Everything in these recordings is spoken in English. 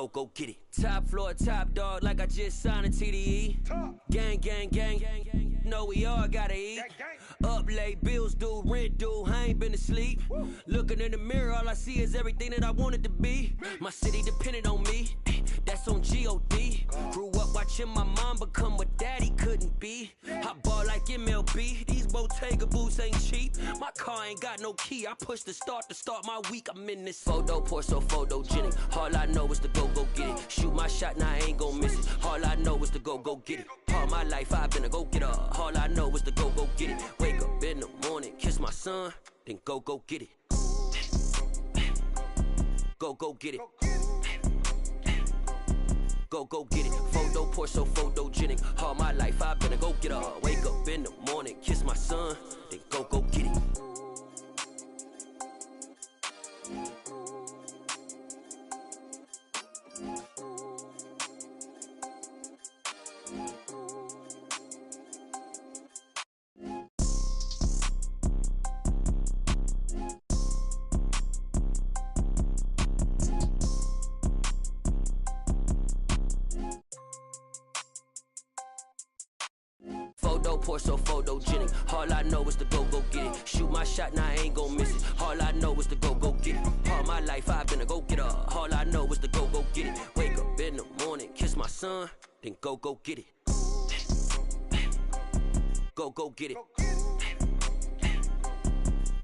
go get it. Top floor, top dog, like I just signed a TDE. Gang, gang, gang, know we all gotta eat. Up late, bills due, rent due, I ain't been asleep. Looking in the mirror, all I see is everything that I wanted to be. My city depended on me, that's on G.O.D. Grew up watching my mom become what daddy couldn't be. I ball like MLB, these Bottega boots ain't cheap. My car ain't got no key, I push the start to start my week. I'm in this photo, pour so photogenic. All I know is to go get it. Shoot my shot, now I ain't gon' miss it. All I know is to go get it. All my life I've been a go-getter. All I know is to go get it. Wake up in the morning, kiss my son, then go get it. Go get it. Go get it. Photo, pour so photogenic. All my life I've been a go-getter. Wake up in the morning, kiss my son, then go get it. Pour so photogenic. All I know is to go get it. Shoot my shot, now I ain't gon' miss it. All I know is to go get it. All my life I've been a go-getter. All I know is to go get it. Wake up in the morning, kiss my son, then go get it. Go get it.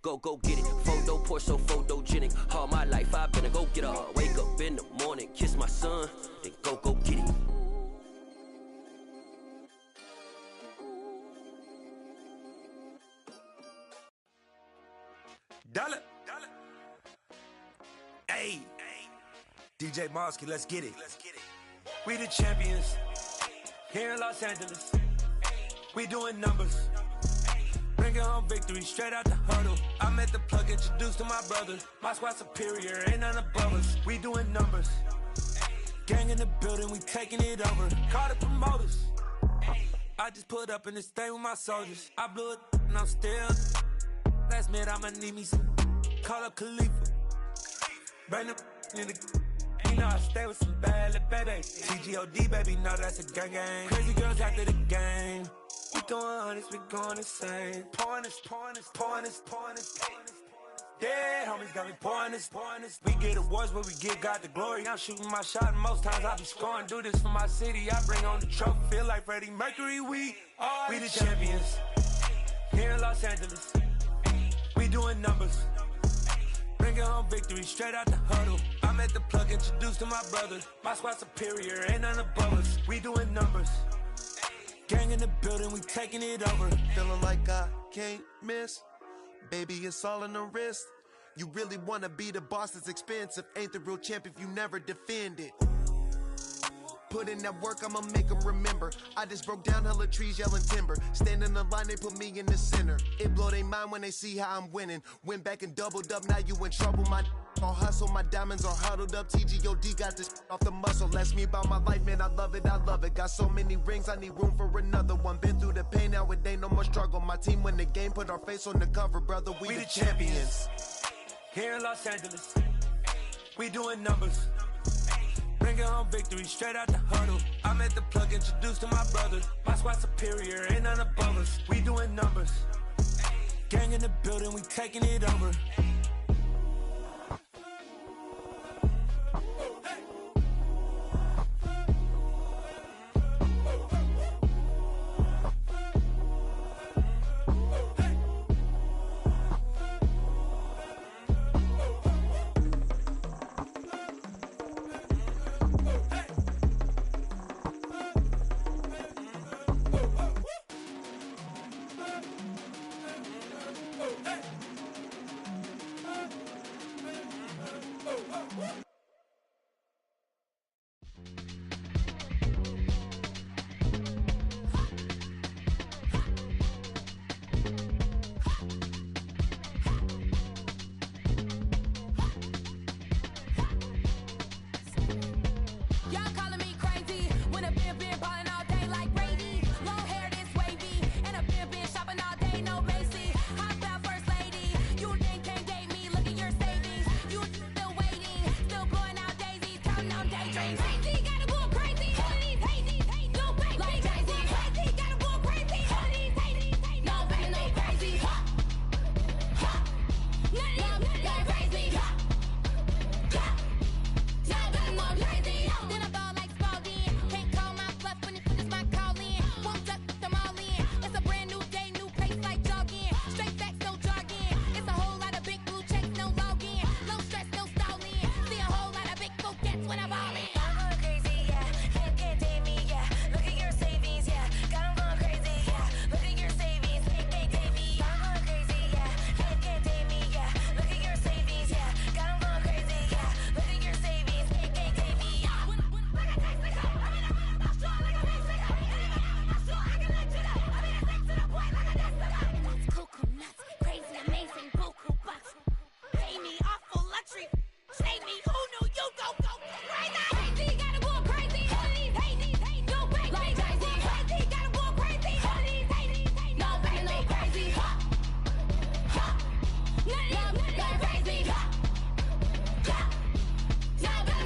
Go get it. Photo, pour so photogenic. All my life I've been a go-getter. Wake up in the morning, kiss my son, then go get it. Dollar. Hey, DJ Mosky, let's get it. We the champions here in Los Angeles. We doing numbers. Bringing home victory straight out the huddle. I'm at the plug, introduced to my brother. My squad superior, ain't none above us. We doing numbers. Gang in the building, we taking it over. Call the promoters. I just put up in this thing with my soldiers. I blew it and I'm still. Last minute I'ma need me some. Call up Khalifa. Bring them in the. You know I stay with some bad little baby. TGOD baby, know that's a gang gang. Crazy girls after the game. We going honest, we going insane. Pouring this. Yeah, homies got me pouring this. We get awards, but we give God the glory. I'm shooting my shot, and most times I be scoring. Do this for my city, I bring on the trophy. Feel like Freddie Mercury, we the champions here in Los Angeles. We doing numbers. Bringing home victory straight out the huddle. I'm at the plug, introduced to my brother. My squad superior, ain't none above us. We doing numbers. Gang in the building, we taking it over. Feeling like I can't miss. Baby, it's all in the wrist. You really wanna be the boss, it's expensive. Ain't the real champ if you never defend it. Put in that work, I'ma make them remember. I just broke down hella trees, yelling timber. Stand in the line, they put me in the center. It blow they mind when they see how I'm winning. Went back and doubled up, now you in trouble. My all hustle, my diamonds are huddled up. TGOD got this off the muscle. That's me about my life, man, I love it. Got so many rings, I need room for another one. Been through the pain, now it ain't no more struggle. My team win the game, put our face on the cover, brother. We the champions. Here in Los Angeles, we doing numbers. Bringing home victory straight out the huddle. I'm at the plug, introduced to my brother. My squad superior, ain't none above us. We doing numbers. Gang in the building, we taking it over.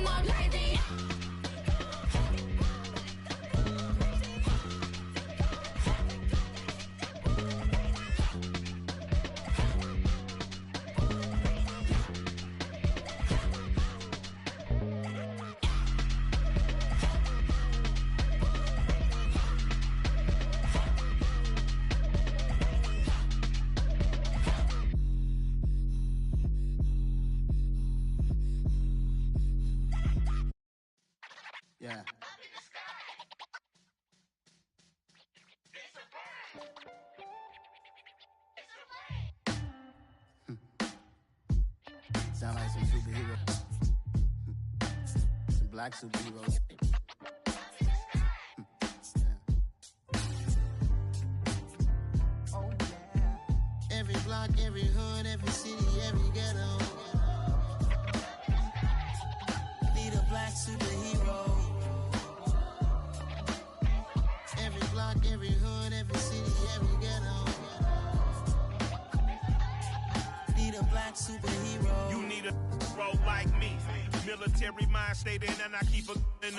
up, lady. Yeah. Sound like some superheroes. Some black superheroes. Oh yeah. Every block, every hood, every city, every ghetto. Need a black superhero. Every block, every hood, every city, every ghetto. Need a black superhero. You need a role like me. Military mind state and I keep a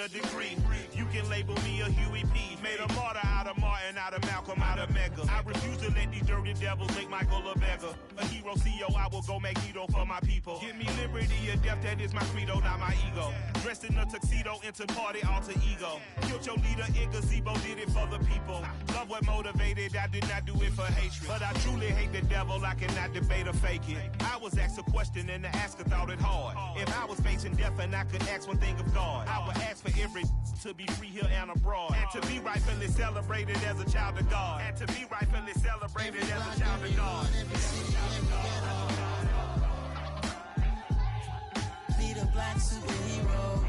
degree. You can label me a Huey P. Made a martyr out of Martin, out of Malcolm, out of Mega. I refuse to let these dirty devils make Michael a beggar. A hero CEO, I will go Magneto for my people. Give me liberty or death, that is my credo, not my ego. Dressed in a tuxedo, into party alter ego. Killed your leader in gazebo, did it for the people. Love what motivated, I did not do it for hatred. But I truly hate the devil, I cannot debate or fake it. I was asked a question and the asker thought it hard. If I was facing death and I could ask one thing of God, I would ask for every to be free here and abroad. And to be rightfully celebrated as a child of God. And to be rightfully celebrated as a child of God. Need a black superhero.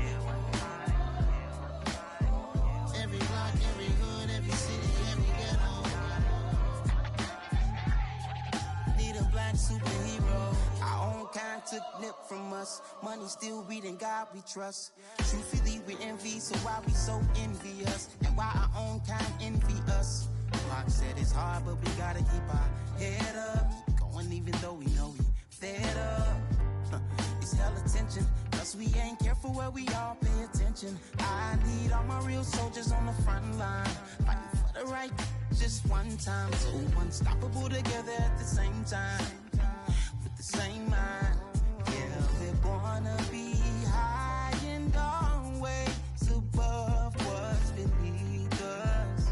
Every block, every hood, every city, every ghetto. Need a black superhero. Our own kind took nip from us. Money still reading God we trust. Truthfully we envy, so why we so envious? And why our own kind envy us? Pac said it's hard, but we gotta keep our head up. Keep going even though we know we fed up. It's hella tension, cause we ain't careful where we all pay attention. I need all my real soldiers on the front line, fighting for the right just one time. So unstoppable together at the same time, with the same mind. Yeah, we're gonna be high and always above what's beneath us.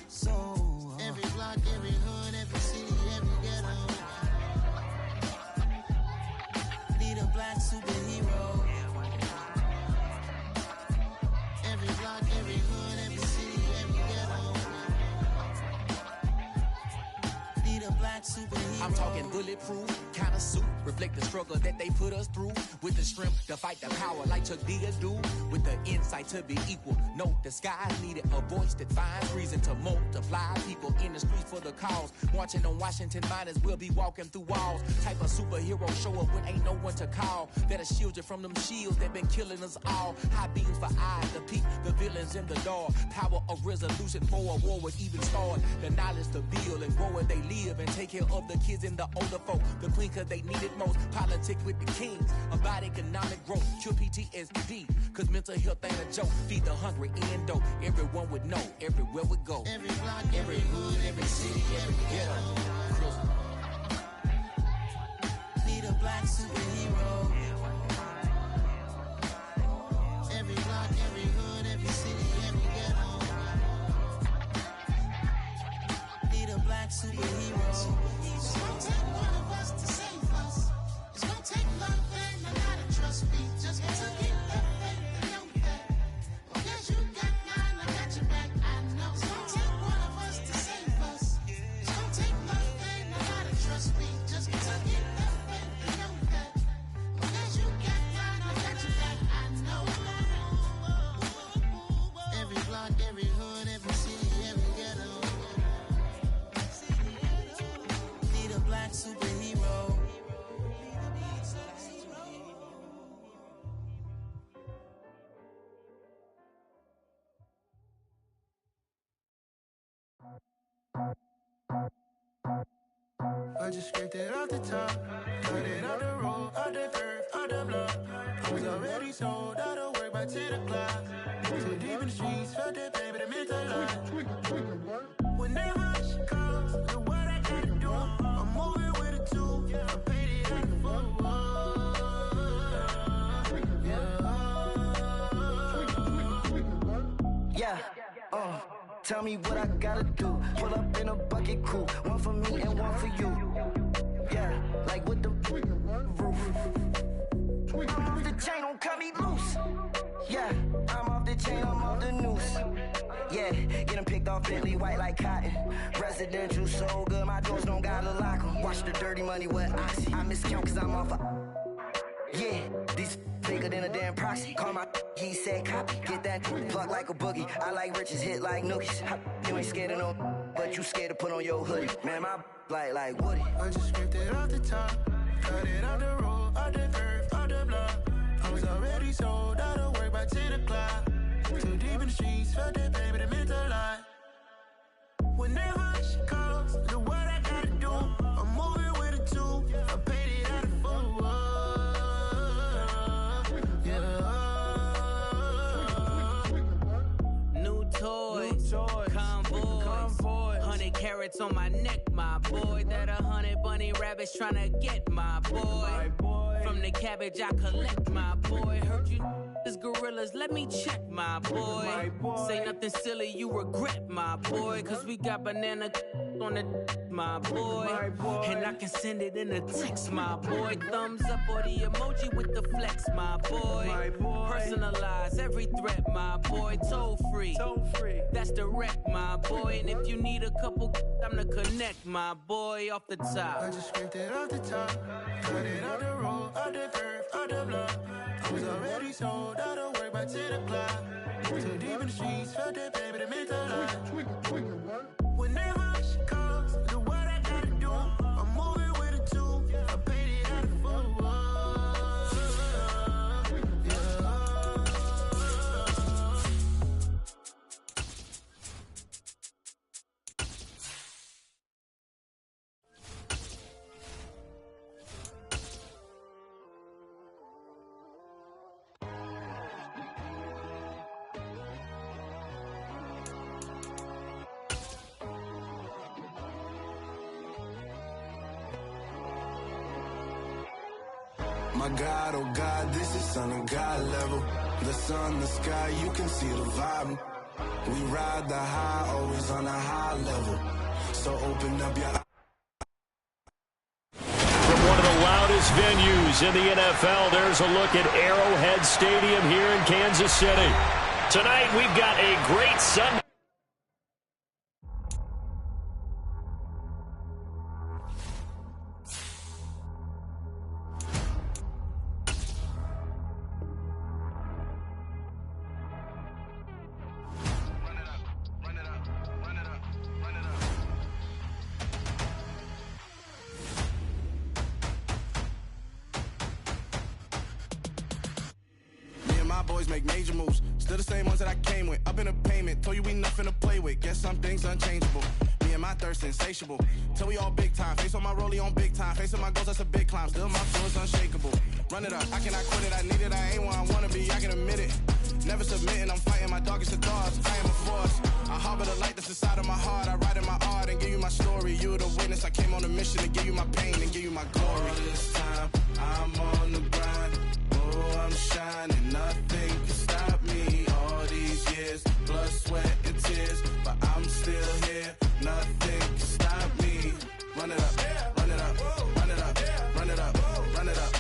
So every block, every hood, every city, every ghetto. Need a black superhero. Every block, every hood, every city, every ghetto. Need a black superhero. I'm talking bulletproof, kind of suit, reflect the struggle that they put us through. With the strength to fight the power like Chuck D do. With the insight to be equal. No disguise needed, a voice that finds reason to multiply. People in the streets for the cause. Marching on Washington, might as well be walking through walls. Type of superhero show up when ain't no one to call. That'll shield you from them shields that been killing us all. High beams for eyes to peep the villains in the dark. Power of resolution for a war would even start. The knowledge to build and grow where they live and take care of the kids and the older folk. The queen cause they need it most. Politic with the kings. About economic growth. Cure PTSD. Cause mental health ain't a joke. Feed the hungry and dope. Everyone would know. Everywhere we go. Every block, every hood, every city, every ghetto. Need a black superhero. Every block, every hood, every city, every ghetto. Need a black superhero. It's gonna take one of us to save us. It's gonna take love and a lot of trust. We just got to get that faith and know that. Because you got mine, I got your back. I know. It's gonna take one of us to save us. It's gonna take love and a lot of trust. We just got to get that faith and know that. Because you got mine, I got your back. I know. Every block, every hood, every city, every ghetto. Need a black superhero. I just scraped it off the top, cut it out the road, out the curve, out the block. I was already already sold out of work by 10 o'clock. Too deep in the streets, felt that baby, the mental line. Whenever she calls, the what I gotta do, I'm moving with a two. I paid it out the full. Yeah, tell me what I gotta do. Pull up in a bucket crew, one for me and one for you. Yeah, like with the roof. I'm off the chain, don't cut me loose. Yeah, I'm off the chain, I'm off the noose. Yeah, get them picked off Bentley white like cotton. Residential so good, my doors don't gotta lock them. Watch the dirty money with oxy. I miscount cause I'm off a... Yeah, these bigger than a damn proxy. Call my he said copy. Get that plug like a boogie. I like riches, hit like nookies. You ain't scared of no, but you scared to put on your hoodie. Man, my like Woody. I just scraped it off the top. Cut it out the road, out the curve, out the block. I was already sold out of work by 10 o'clock. Too deep in the streets, felt that baby, the mental line. Whenever she calls, the what I gotta do, I'm moving with a two. I paid it out of full. Yeah. New toys, convoy, 100 carats on my neck, my boy. That 100 bunny rabbits tryna get my boy. From the cabbage I collect, my boy. Heard you is gorillas, let me check, my boy. Say nothing silly, you regret, my boy. Cause we got banana on the my boy. And I can send it in a text, my boy. Thumbs up or the emoji with the flex, my boy. Personalize every threat, my boy. Toll free, that's direct, my boy. And if you need a couple, I'm to connect, my boy. Off the top, I just scraped it off the top. Cut it out the road, out the curve, out the block. I was already sold out of work by 10 o'clock. Too deep in the streets, felt that baby, the mental line. Whenever she calls, the what I gotta do, I'm moving with a two. I paid it out of full. My God, oh God, this is on a God level. The sun, the sky, you can see the vibe. We ride the high, always on a high level. So open up your eyes. From one of the loudest venues in the NFL, there's a look at Arrowhead Stadium here in Kansas City. Tonight, we've got a great Sunday. Boys make major moves, still the same ones that I came with. Up in a payment, told you we nothing to play with. Guess some things unchangeable. Me and my thirst insatiable. Till we all big time. Face on my rollie on big time. Face on my goals, that's a big climb. Still my flow is unshakable. Run it up, I cannot quit it. I need it, I ain't where I wanna be. I can admit it. Never submitting, I'm fighting my darkest of thoughts. I am a force. I harbor the light that's inside of my heart. I write in my art and give you my story. You the witness. I came on a mission to give you my pain and give you my glory. All this time, I'm on the grind. Oh, I'm shining. Nothing can stop me. All these years, blood, sweat, and tears. But I'm still here. Nothing can stop me. Run it up, run it up, run it up, run it up, run it up.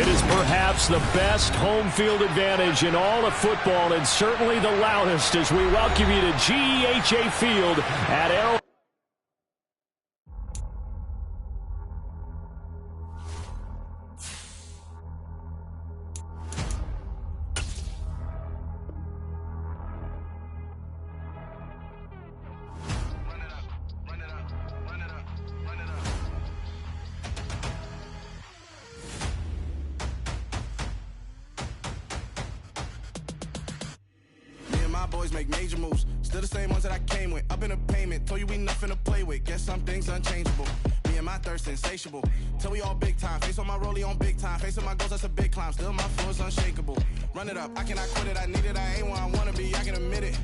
It is perhaps the best home field advantage in all of football, and certainly the loudest, as we welcome you to GEHA Field at Arrowhead. Boys make major moves, still the same ones that I came with. Up in a payment, told you we nothing to play with. Guess some things unchangeable. Me me and my thirst insatiable. Till we all big time. Face on my rollie on big time. Facing my goals, that's a big climb. Still my flow is unshakable. Run it up, I cannot quit it. I need it, I ain't where I wanna be, I can admit it.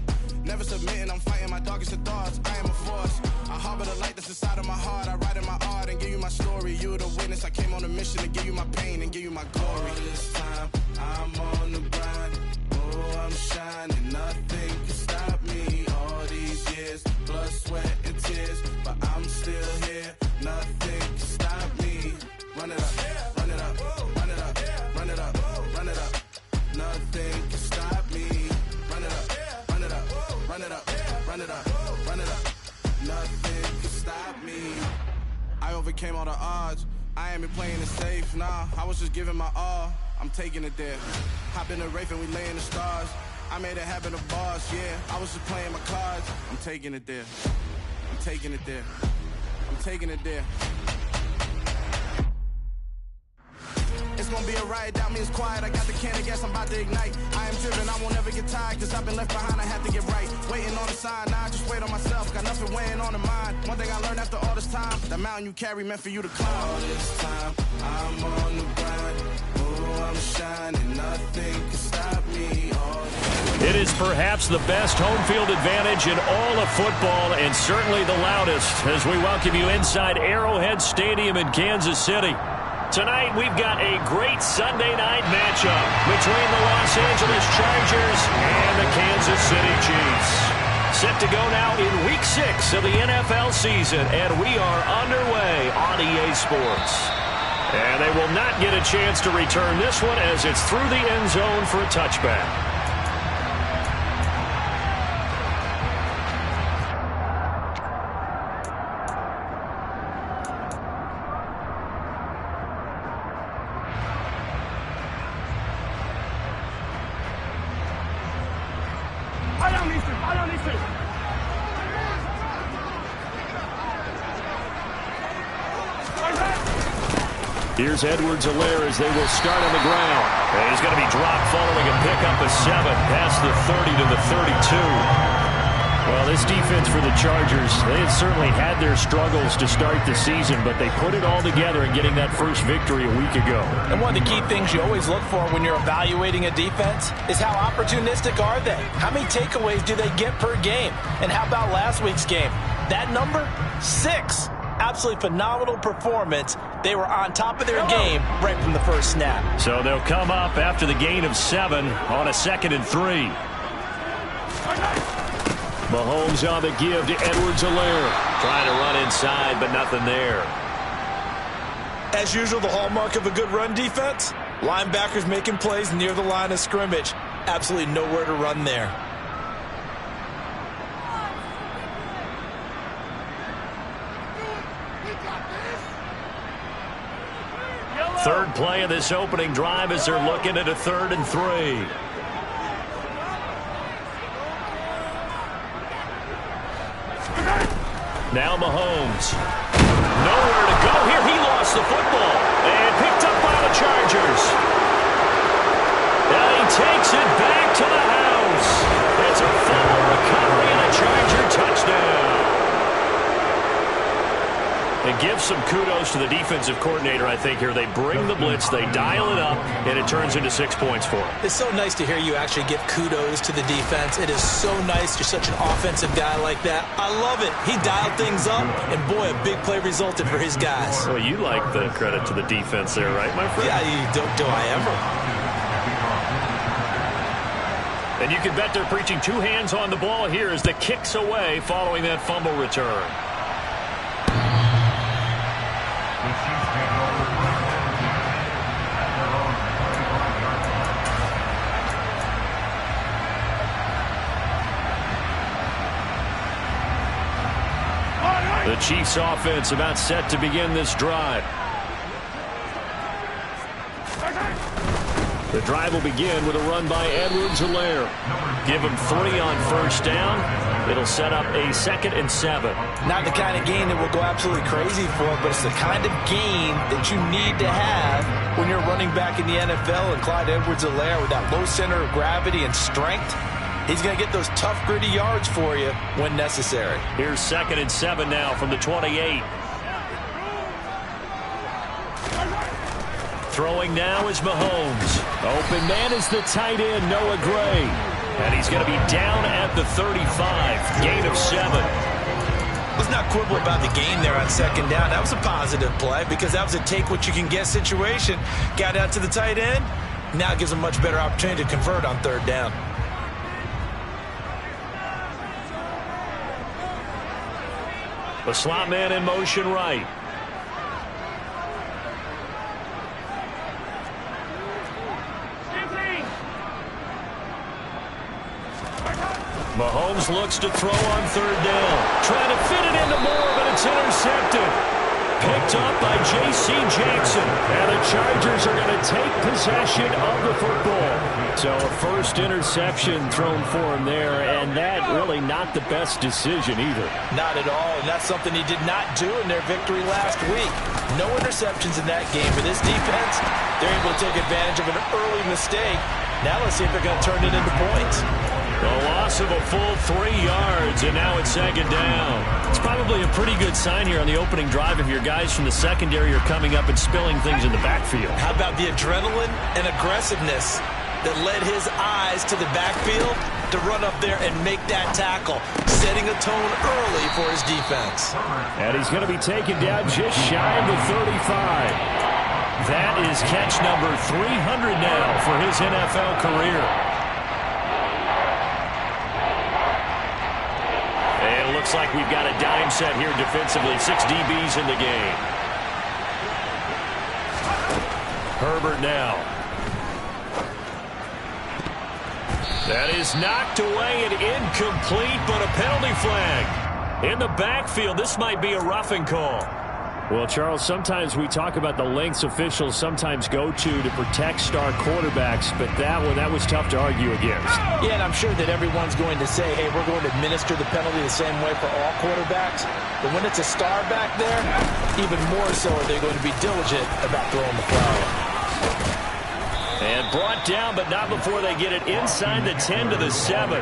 Never submitting, I'm fighting my darkest of thoughts. I am a force. I harbor the light that's inside of my heart. I write in my art and give you my story. You the witness, I came on a mission to give you my pain and give you my glory. All this time, I'm on the grind. Oh, I'm shining, nothing can stop me. All these years, blood, sweat, and tears, but I'm still here. Nothing can stop me. Run it up, run it up, run it up, run it up, run it up. Nothing can stop me. Run it up, run it up, run it up, run it up, run it up. Nothing can stop me. I overcame all the odds. I ain't been playing it safe, nah. I was just giving my all. I'm taking it there. Hop in the Wraith and we lay in the stars. I made it happen, the boss, yeah. I was just playing my cards. I'm taking it there. I'm taking it there. I'm taking it there. It's gonna be a riot, doubt me, it's quiet. I got the can of gas, I'm about to ignite. I am driven, I won't ever get tired, cause I've been left behind, I have to get right. Waiting on the sign, now I just wait on myself. Got nothing weighing on the mind. One thing I learned after all this time, the mountain you carry meant for you to climb. All this time, I'm on the grind. Oh, I'm shining, nothing can stop me. It is perhaps the best home field advantage in all of football, and certainly the loudest, as we welcome you inside Arrowhead Stadium in Kansas City. Tonight, we've got a great Sunday night matchup between the Los Angeles Chargers and the Kansas City Chiefs. Set to go now in Week 6 of the NFL season, and we are underway on EA Sports. And they will not get a chance to return this one as it's through the end zone for a touchback. Here's Edwards-Helaire as they will start on the ground. And he's going to be dropped following a pickup of 7 past the 30 to the 32. Well, this defense for the Chargers, they had certainly had their struggles to start the season, but they put it all together in getting that first victory a week ago. And one of the key things you always look for when you're evaluating a defense is how opportunistic are they? How many takeaways do they get per game? And how about last week's game? That number? 6. Absolutely phenomenal performance. They were on top of their game right from the first snap. So they'll come up after the gain of 7 on a 2nd and 3. Mahomes on the give to Edwards-Helaire. Trying to run inside, but nothing there. As usual, the hallmark of a good run defense, linebackers making plays near the line of scrimmage. Absolutely nowhere to run there. Third play of this opening drive as they're looking at a 3rd and 3. Now Mahomes. Nowhere to go here. He lost the football and picked up by the Chargers. Now he takes it back to the house. It's a fumble recovery and a Charger touchdown. And give some kudos to the defensive coordinator, I think, here. They bring the blitz, they dial it up, and it turns into 6 points for them. It's so nice to hear you actually give kudos to the defense. It is so nice. You're such an offensive guy like that. I love it. He dialed things up, and boy, a big play resulted for his guys. Well, you like the credit to the defense there, right, my friend? Yeah, do I ever? And you can bet they're preaching 2 hands on the ball here as the kick's away following that fumble return. The Chiefs offense about set to begin this drive. The drive will begin with a run by Edwards-Helaire. Give him 3 on first down. It'll set up a 2nd and 7. Not the kind of game that we'll go absolutely crazy for, but it's the kind of game that you need to have when you're running back in the NFL. And Clyde Edwards-Helaire, with that low center of gravity and strength, he's going to get those tough, gritty yards for you when necessary. Here's 2nd and 7 now from the 28. Throwing now is Mahomes. Open man is the tight end, Noah Gray. And he's going to be down at the 35. Gain of 7. Let's not quibble about the gain there on second down. That was a positive play because that was a take-what-you-can-get situation. Got out to the tight end. Now gives a much better opportunity to convert on third down. The slot man in motion right. Mahomes looks to throw on third down. Trying to fit it into Moore, but it's intercepted. Picked up by J.C. Jackson. And the Chargers are going to take possession of the football. So a first interception thrown for him there, and that really not the best decision either. Not at all, and that's something he did not do in their victory last week. No interceptions in that game. For this defense, they're able to take advantage of an early mistake. Now let's see if they're going to turn it into points. A loss of a full 3 yards, and now it's second down. It's probably a pretty good sign here on the opening drive if your guys from the secondary are coming up and spilling things in the backfield. How about the adrenaline and aggressiveness that led his eyes to the backfield to run up there and make that tackle, setting a tone early for his defense. And he's going to be taken down just shy of the 35. That is catch number 300 now for his NFL career. And it looks like we've got a dime set here defensively. 6 DBs in the game. Herbert now. That is knocked away and incomplete, but a penalty flag. In the backfield, this might be a roughing call. Well, Charles, sometimes we talk about the lengths officials sometimes go to protect star quarterbacks, but that was tough to argue against. Yeah, and I'm sure that everyone's going to say, hey, we're going to administer the penalty the same way for all quarterbacks. But when it's a star back there, even more so are they going to be diligent about throwing the flag. And brought down, but not before they get it inside the 10 to the 7.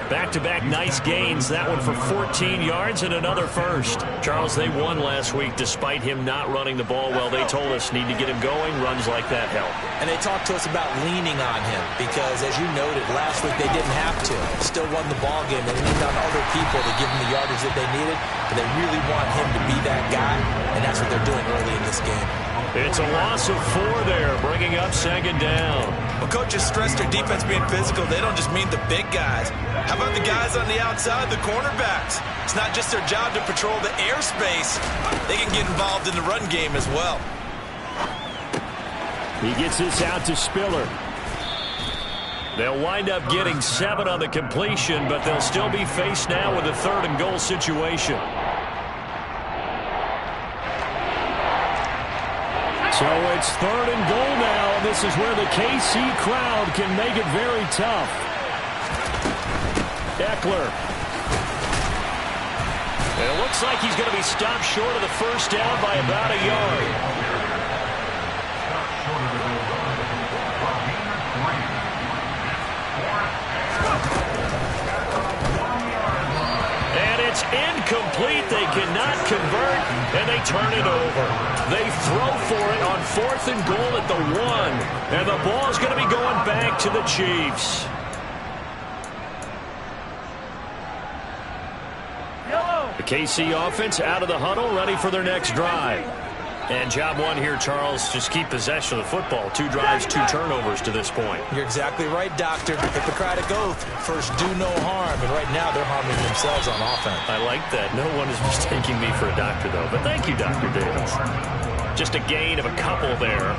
Back-to-back nice gains. That one for 14 yards and another first. Charles, they won last week despite him not running the ball well. They told us need to get him going. Runs like that help. And they talked to us about leaning on him because, as you noted, last week they didn't have to. Still won the ball game. They leaned on other people to give them the yardage that they needed. But they really want him to be that guy, and that's what they're doing early in this game. It's a loss of 4 there, bringing up second down. Well, coaches stress their defense being physical. They don't just mean the big guys. How about the guys on the outside, the cornerbacks? It's not just their job to patrol the airspace. They can get involved in the run game as well. He gets this out to Spiller. They'll wind up getting 7 on the completion, but they'll still be faced now with a 3rd and goal situation. So it's 3rd and goal now, and this is where the KC crowd can make it very tough. Eckler. And it looks like he's going to be stopped short of the first down by about a yard. And it's incomplete. They cannot convert, and they turn it over. They throw for it on 4th and goal at the 1. And the ball is going to be going back to the Chiefs. The KC offense out of the huddle, ready for their next drive. And job one here, Charles, just keep possession of the football. 2 drives, 2 turnovers to this point. You're exactly right, Doctor. Hippocratic oath. First, do no harm. And right now, they're harming themselves on offense. I like that. No one is mistaking me for a doctor, though. But thank you, Dr. Davis. Just a gain of a couple there.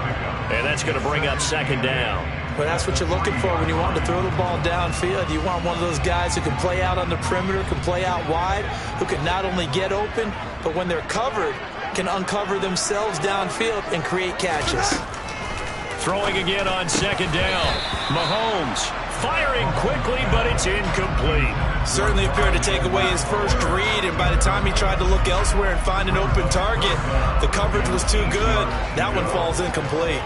And that's going to bring up second down. Well, that's what you're looking for when you want to throw the ball downfield. You want one of those guys who can play out on the perimeter, can play out wide, who can not only get open, but when they're covered, can uncover themselves downfield and create catches. Throwing again on second down. Mahomes firing quickly, but it's incomplete. Certainly appeared to take away his first read, and by the time he tried to look elsewhere and find an open target, the coverage was too good. That one falls incomplete.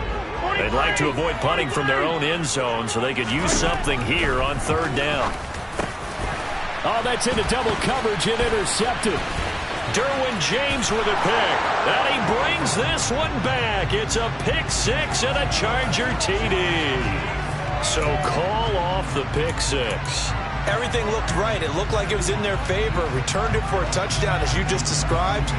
They'd like to avoid punting from their own end zone so they could use something here on 3rd down. Oh, that's into double coverage and intercepted. Derwin James with a pick. And he brings this one back. It's a pick six and a Charger TD. So call off the pick six. Everything looked right. It looked like it was in their favor. Returned it for a touchdown, as you just described.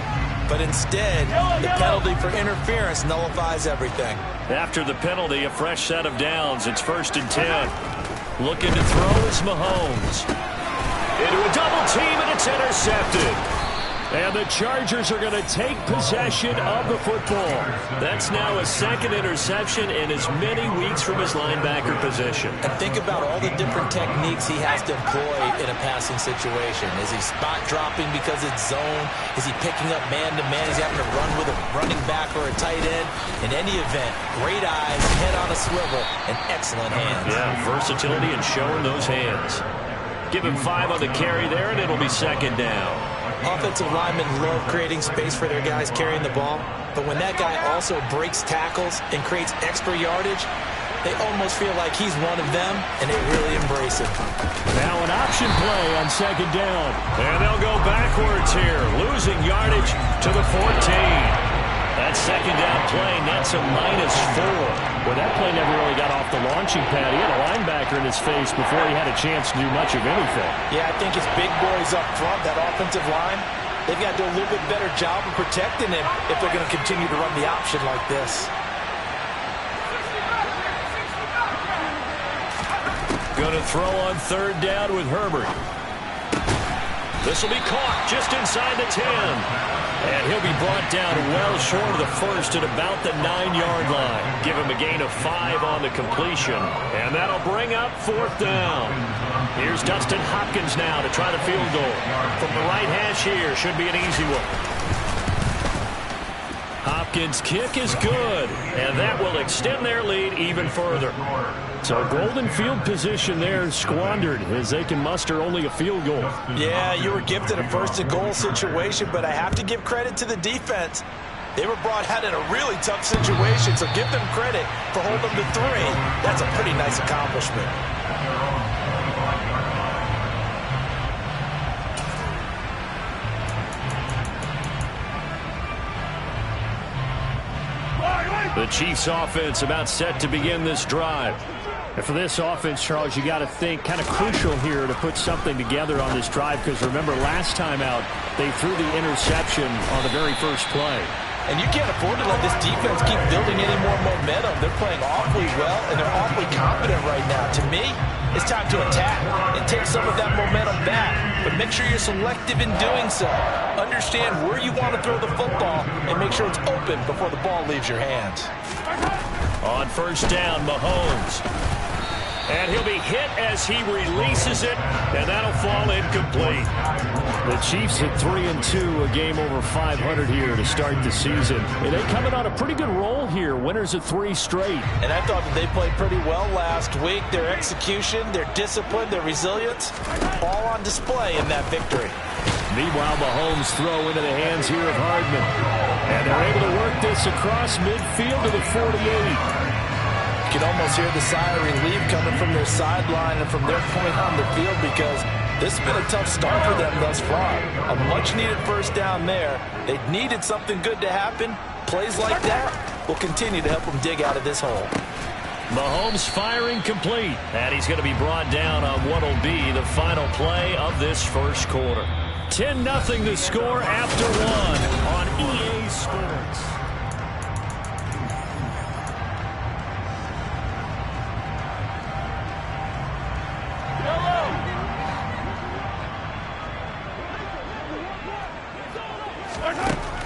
But instead, the penalty for interference nullifies everything. After the penalty, a fresh set of downs. It's 1st and 10. Looking to throw is Mahomes. Into a double team, and it's intercepted. And the Chargers are going to take possession of the football. That's now a second interception in as many weeks from his linebacker position. And think about all the different techniques he has to employ in a passing situation. Is he spot dropping because it's zone? Is he picking up man-to-man? Is he having to run with a running back or a tight end? In any event, great eyes, head on a swivel, and excellent hands. Yeah, versatility and showing those hands. Give him 5 on the carry there, and it'll be 2nd down. Offensive linemen love creating space for their guys carrying the ball, but when that guy also breaks tackles and creates extra yardage, they almost feel like he's one of them, and they really embrace him. Now an option play on 2nd down, and they'll go backwards here, losing yardage to the 14. That 2nd down play nets a -4. Well, that play never really got off the launching pad. He had a linebacker in his face before he had a chance to do much of anything. Yeah, I think his big boys up front, that offensive line, they've got to do a little bit better job of protecting him if they're going to continue to run the option like this. Going to throw on 3rd down with Herbert. This will be caught just inside the 10. And he'll be brought down well short of the first at about the 9-yard line. Give him a gain of 5 on the completion. And that'll bring up 4th down. Here's Dustin Hopkins now to try the field goal. From the right hash here, should be an easy one. Hopkins' kick is good. And that will extend their lead even further. So golden field position there squandered as they can muster only a field goal. Yeah, you were gifted a 1st and goal situation, but I have to give credit to the defense. They were brought out in a really tough situation, so give them credit for holding them to 3. That's a pretty nice accomplishment. The Chiefs offense about set to begin this drive. And for this offense, Charles, you got to think kind of crucial here to put something together on this drive, because remember last time out they threw the interception on the very first play. And you can't afford to let this defense keep building any more momentum. They're playing awfully well, and they're awfully confident right now. To me, it's time to attack and take some of that momentum back. But make sure you're selective in doing so. Understand where you want to throw the football and make sure it's open before the ball leaves your hands. On 1st down, Mahomes. And he'll be hit as he releases it, and that'll fall incomplete. The Chiefs at 3-2, a game over 500 here to start the season. And they're coming on a pretty good roll here, winners of 3 straight. And I thought that they played pretty well last week. Their execution, their discipline, their resilience, all on display in that victory. Meanwhile, Mahomes throw into the hands here of Hardman. And they're able to work this across midfield to the 48. You can almost hear the sigh of relief coming from their sideline and from their point on the field, because this has been a tough start for them thus far. A much-needed 1st down there. They needed something good to happen. Plays like that will continue to help them dig out of this hole. Mahomes firing complete, and he's going to be brought down on what will be the final play of this first quarter. 10-0 the score after 1 on EA Sports.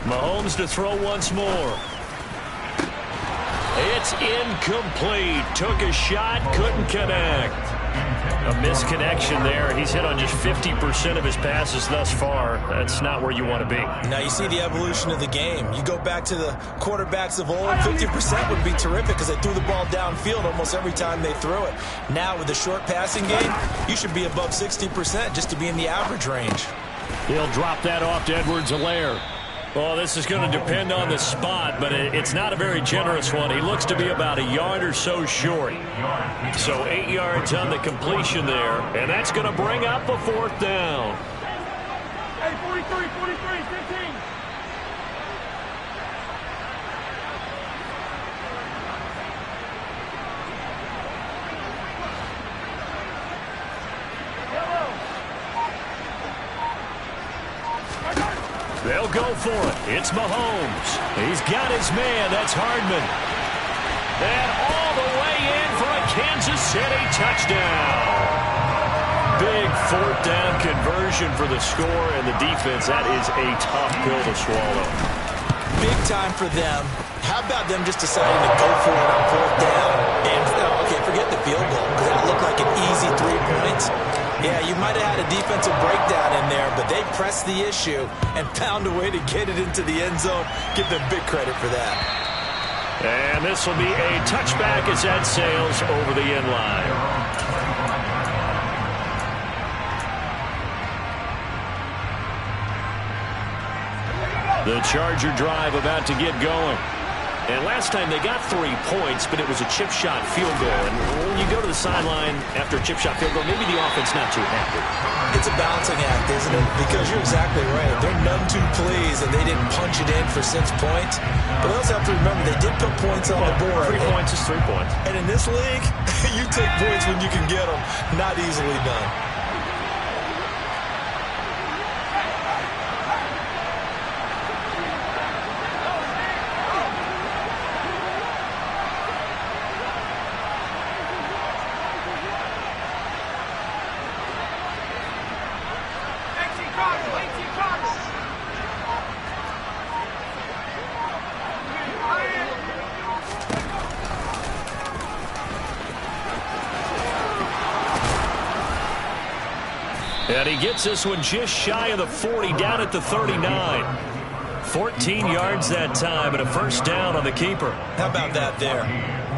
Mahomes to throw once more. It's incomplete. Took a shot, couldn't connect. A misconnection there. He's hit on just 50% of his passes thus far. That's not where you want to be. Now you see the evolution of the game. You go back to the quarterbacks of old, 50% would be terrific because they threw the ball downfield almost every time they threw it. Now with the short passing game, you should be above 60% just to be in the average range. He'll drop that off to Edwards-Helaire. Well, this is going to depend on the spot, but it's not a very generous one. He looks to be about a yard or so short. So 8 yards on the completion there, and that's going to bring up a 4th down. Hey, 43, 15. They'll go for it. It's Mahomes. He's got his man. That's Hardman. And all the way in for a Kansas City touchdown. Big fourth down conversion for the score and the defense. That is a tough pill to swallow. Big time for them. How about them just deciding to go for it on fourth down? And, okay, forget the field goal because that looked like an easy 3 points. Yeah, you might have had a defensive breakdown in there, but they pressed the issue and found a way to get it into the end zone. Give them big credit for that. And this will be a touchback as that sails over the end line. The Charger drive about to get going. And last time they got 3 points, but it was a chip shot field goal. And when you go to the sideline after a chip shot field goal, maybe the offense not too happy. It's a balancing act, isn't it? Because you're exactly right. They're none too pleased, and they didn't punch it in for 6 points. But we also have to remember they did put points on the board. 3 points is 3 points. And in this league, you take points when you can get them. Not easily done. And he gets this one just shy of the 40, down at the 39. 14 yards that time and a first down on the keeper. How about that there?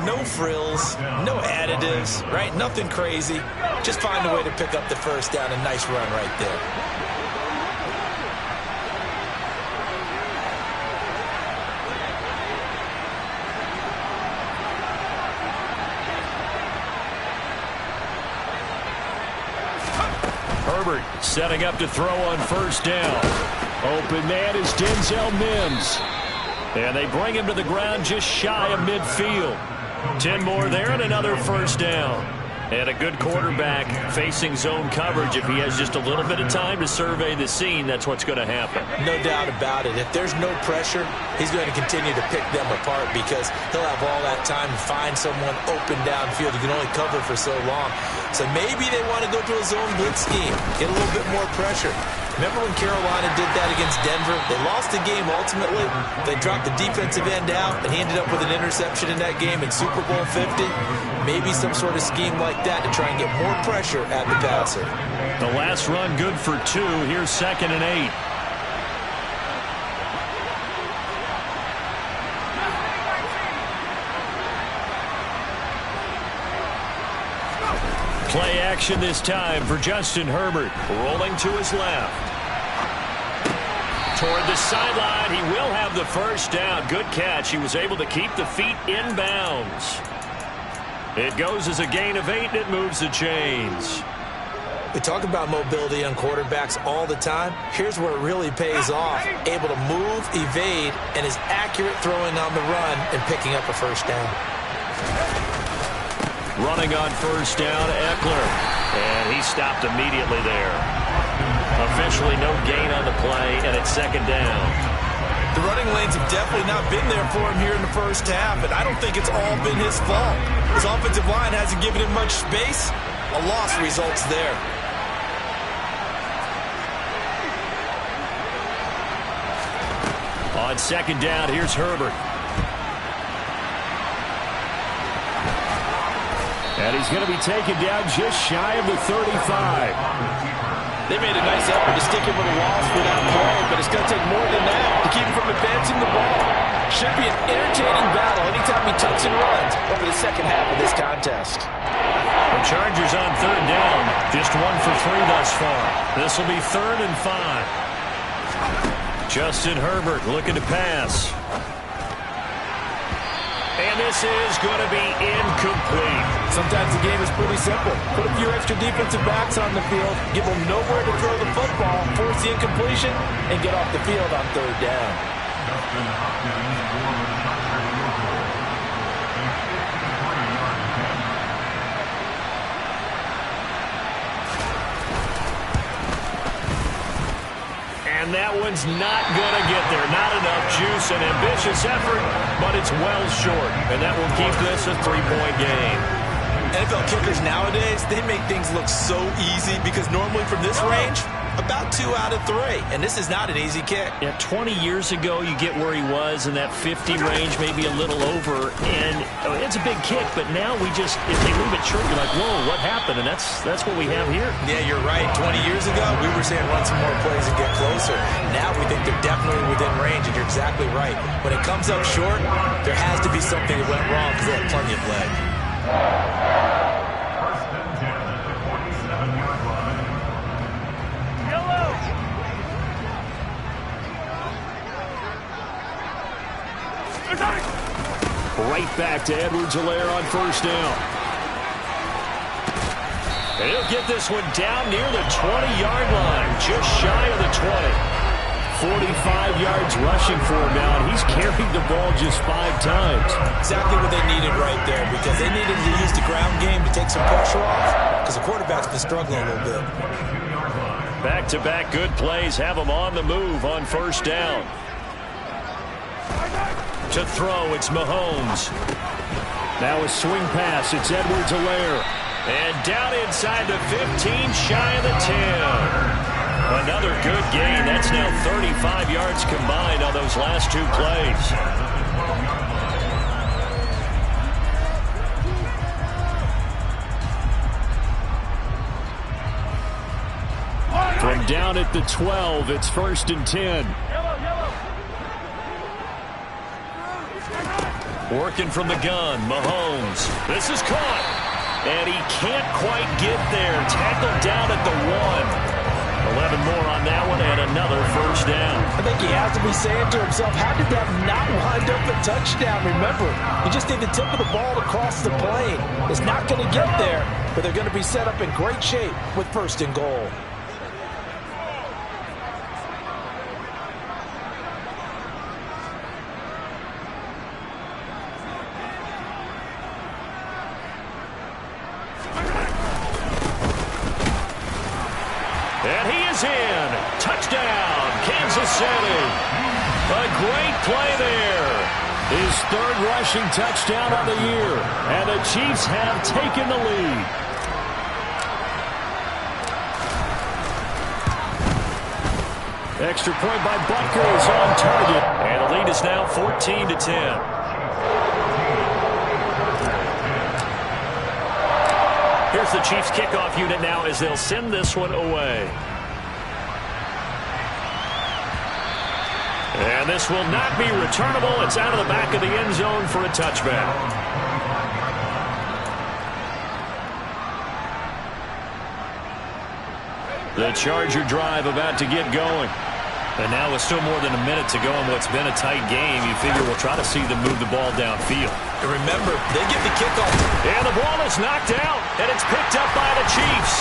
No frills, no additives, right? Nothing crazy. Just find a way to pick up the first down. A nice run right there. Herbert setting up to throw on first down. Open man is Denzel Mims. And they bring him to the ground just shy of midfield. 10 more there and another first down. And a good quarterback facing zone coverage. If he has just a little bit of time to survey the scene, that's what's going to happen. No doubt about it. If there's no pressure, he's going to continue to pick them apart because he'll have all that time to find someone open downfield. He can only cover for so long. So maybe they want to go to a zone blitz scheme, get a little bit more pressure. Remember when Carolina did that against Denver? They lost the game ultimately. They dropped the defensive end out, and he ended up with an interception in that game in Super Bowl 50. Maybe some sort of scheme like that to try and get more pressure at the passer. The last run good for 2. Here's 2nd and 8. Play action this time for Justin Herbert. Rolling to his left. Toward the sideline, he will have the first down. Good catch. He was able to keep the feet in bounds. It goes as a gain of 8, and it moves the chains. We talk about mobility on quarterbacks all the time. Here's where it really pays off. Able to move, evade, and is accurate throwing on the run and picking up a first down. Running on first down, Eckler. And he stopped immediately there. Officially no gain on the play, and it's 2nd down. The running lanes have definitely not been there for him here in the first half, and I don't think it's all been his fault. His offensive line hasn't given him much space. A loss results there. On 2nd down, here's Herbert. And he's going to be taken down just shy of the 35. They made a nice effort to stick him with a loss for that play, but it's going to take more than that to keep him from advancing the ball. Should be an entertaining battle anytime he tucks and runs over the second half of this contest. The Chargers on 3rd down. Just 1 for 3 thus far. This will be 3rd and 5. Justin Herbert looking to pass. And And this is going to be incomplete. Sometimes the game is pretty simple. Put a few extra defensive backs on the field, give them nowhere to throw the football, force the incompletion, and get off the field on third down. And that one's not going to get there. Not enough juice. An ambitious effort, but it's well short. And that will keep this a 3-point game. NFL kickers nowadays, they make things look so easy because normally from this range, about 2 out of 3. And this is not an easy kick. Yeah, 20 years ago, you get where he was in that 50 range, maybe a little over. And it's a big kick, but now we just, if they leave it short, you're like, whoa, what happened? And that's what we have here. Yeah, you're right. 20 years ago, we were saying run some more plays and get closer. Now we think they're definitely within range, and you're exactly right. When it comes up short, there has to be something that went wrong because they had plenty of leg. Right back to Edwards-Helaire on first down. And he'll get this one down near the 20-yard line, just shy of the 20. 45 yards rushing for him now, and he's carried the ball just 5 times. Exactly what they needed right there, because they needed to use the ground game to take some pressure off, because the quarterback's been struggling a little bit. Back-to-back good plays have him on the move on first down. To throw, it's Mahomes. Now a swing pass, it's Edwards-Helaire. And down inside the 15, shy of the 10. Another good gain. That's now 35 yards combined on those last 2 plays. From down at the 12, it's 1st and 10. Working from the gun, Mahomes. This is caught. And he can't quite get there. Tackled down at the 1. 11 more on that one and another first down. I think he has to be saying to himself, how did that not wind up a touchdown? Remember, you just need the tip of the ball across the plane. It's not going to get there, but they're going to be set up in great shape with 1st and goal. And he is in. Touchdown, Kansas City. A great play there. His 3rd rushing touchdown of the year. And the Chiefs have taken the lead. Extra point by Butker is on target. And the lead is now 14-10. Here's the Chiefs kickoff unit now as they'll send this one away. And this will not be returnable. It's out of the back of the end zone for a touchback. The Charger drive about to get going. And now with still more than a minute to go in what's been a tight game, you figure we'll try to see them move the ball downfield. And remember, they get the kickoff. And the ball is knocked out, and it's picked up by the Chiefs.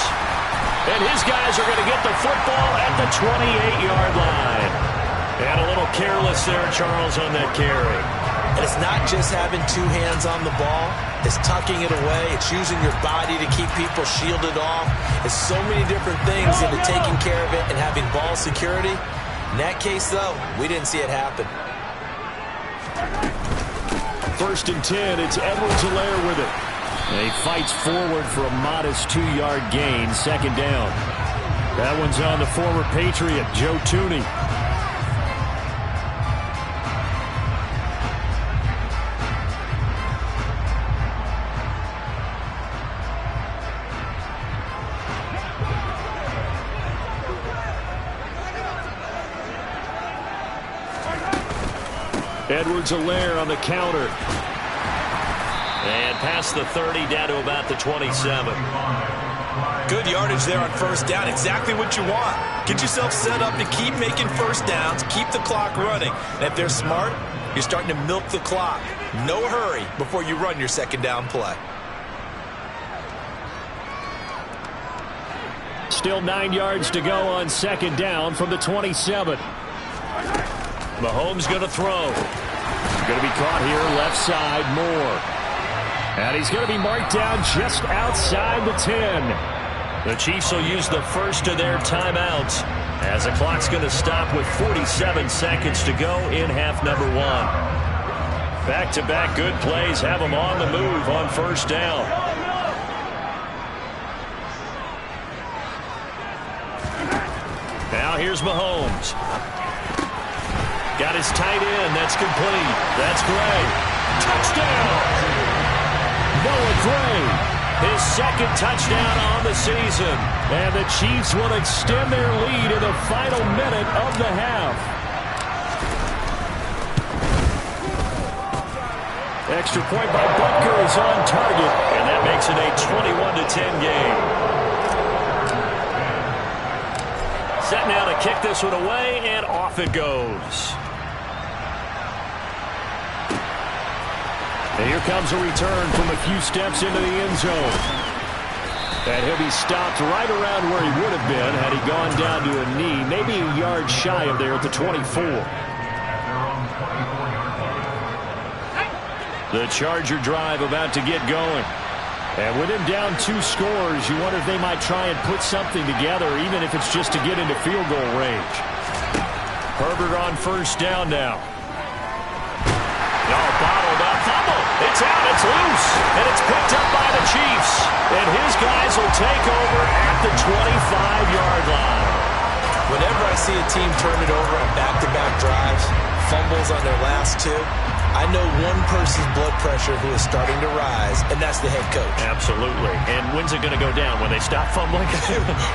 And his guys are going to get the football at the 28-yard line. And a little careless there, Charles, on that carry. And it's not just having 2 hands on the ball. It's tucking it away. It's using your body to keep people shielded off. It's so many different things into taking care of it and having ball security. In that case, though, we didn't see it happen. 1st and 10, it's Edwards-Helaire with it. And he fights forward for a modest 2-yard gain, 2nd down. That one's on the former Patriot, Joe Tooney. Edwards-Helaire on the counter. And past the 30 down to about the 27. Good yardage there on 1st down. Exactly what you want. Get yourself set up to keep making 1st downs, keep the clock running. And if they're smart, You're starting to milk the clock. No hurry before you run your second down play. Still 9 yards to go on second down from the 27. Mahomes going to throw. Going to be caught here left side, Moore. And he's going to be marked down just outside the 10. The Chiefs will use the first of their timeouts as the clock's going to stop with 47 seconds to go in half number 1. Back-to-back good plays have them on the move on first down. Now here's Mahomes. Got his tight end. That's complete. That's Gray. Touchdown! Noah Gray. His second touchdown on the season. And the Chiefs will extend their lead in the final minute of the half. Extra point by Butker is on target. And that makes it a 21-10 game. Set now to kick this one away, and off it goes. And here comes a return from a few steps into the end zone. And he'll be stopped right around where he would have been had he gone down to a knee, maybe a yard shy of there at the 24. The Charger drive about to get going. And with him down 2 scores, you wonder if they might try and put something together, even if it's just to get into field goal range. Herbert on first down now. Oh, bottled up. Fumble. It's out. It's loose. And it's picked up by the Chiefs. And his guys will take over at the 25-yard line. Whenever I see a team turn it over on back-to-back drives, fumbles on their last 2, I know one person's blood pressure who is starting to rise, and that's the head coach. Absolutely. And when's it going to go down? When they stop fumbling?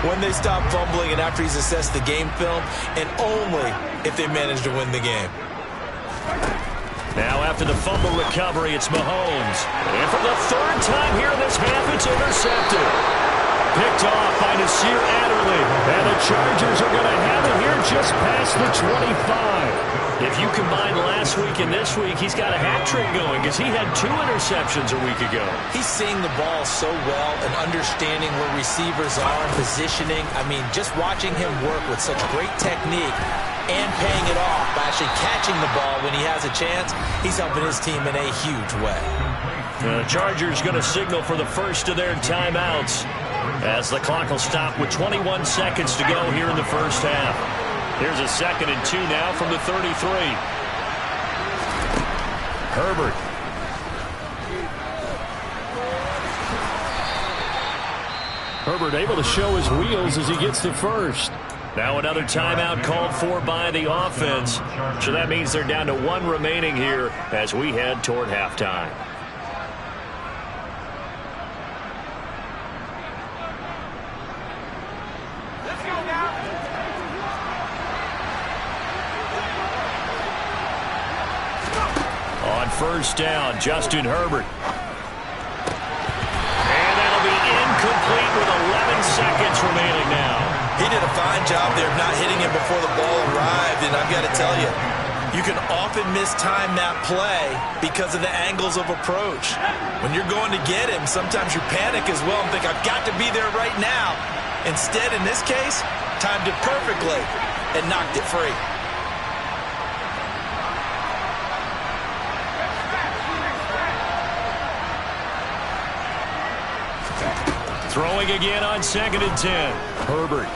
When they stop fumbling and after he's assessed the game film, and only if they manage to win the game. Now after the fumble recovery, it's Mahomes. And for the third time here in this half, it's intercepted. Picked off by Nasir Adderley. And the Chargers are going to have it here just past the 25. If you combine last week and this week, he's got a hat trick going because he had 2 interceptions a week ago. He's seeing the ball so well and understanding where receivers are and positioning. I mean, just watching him work with such great technique and paying it off by actually catching the ball when he has a chance, he's helping his team in a huge way. The Chargers going to signal for the first of their timeouts as the clock will stop with 21 seconds to go here in the first half. Here's a 2nd and 2 now from the 33. Herbert. Herbert able to show his wheels as he gets the first. Now another timeout called for by the offense. So that means they're down to 1 remaining here as we head toward halftime. First down, Justin Herbert. And that'll be incomplete with 11 seconds remaining now. He did a fine job there of not hitting him before the ball arrived, and I've got to tell you, you can often mistime that play because of the angles of approach. When you're going to get him, sometimes you panic as well and think, I've got to be there right now. Instead, in this case, timed it perfectly and knocked it free. Throwing again on 2nd and 10. Herbert.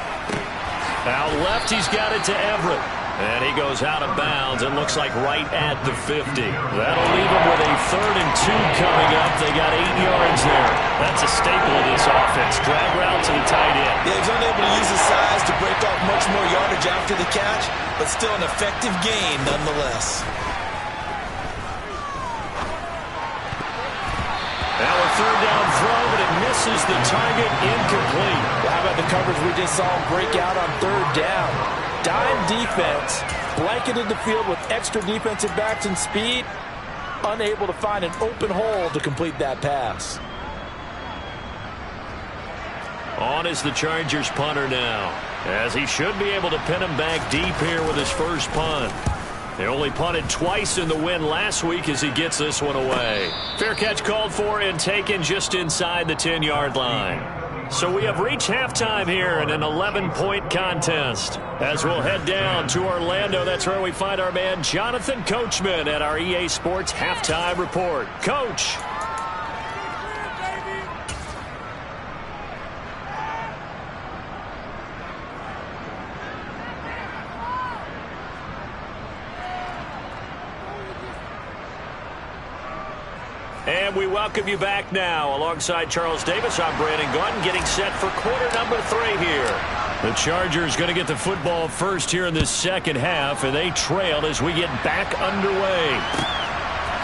Out left, he's got it to Everett. And he goes out of bounds. It looks like right at the 50. That'll leave him with a 3rd and 2 coming up. They got 8 yards there. That's a staple of this offense. Drag route to the tight end. Yeah, he's unable to use his size to break off much more yardage after the catch, but still an effective gain nonetheless. Now a 3rd down throw, but it misses the target, incomplete. Well, how about the coverage we just saw him break out on 3rd down? Dime defense, blanketed the field with extra defensive backs and speed, unable to find an open hole to complete that pass. On is the Chargers punter now, as he should be able to pin him back deep here with his first punt. They only punted twice in the win last week as he gets this one away. Fair catch called for and taken just inside the 10-yard line. So we have reached halftime here in an 11-point contest. As we'll head down to Orlando, that's where we find our man Jonathan Coachman at our EA Sports Halftime Report. Coach. And we welcome you back now. Alongside Charles Davis, I'm Brandon Gunn, getting set for quarter number 3 here. The Chargers going to get the football first here in this second half, and they trail as we get back underway.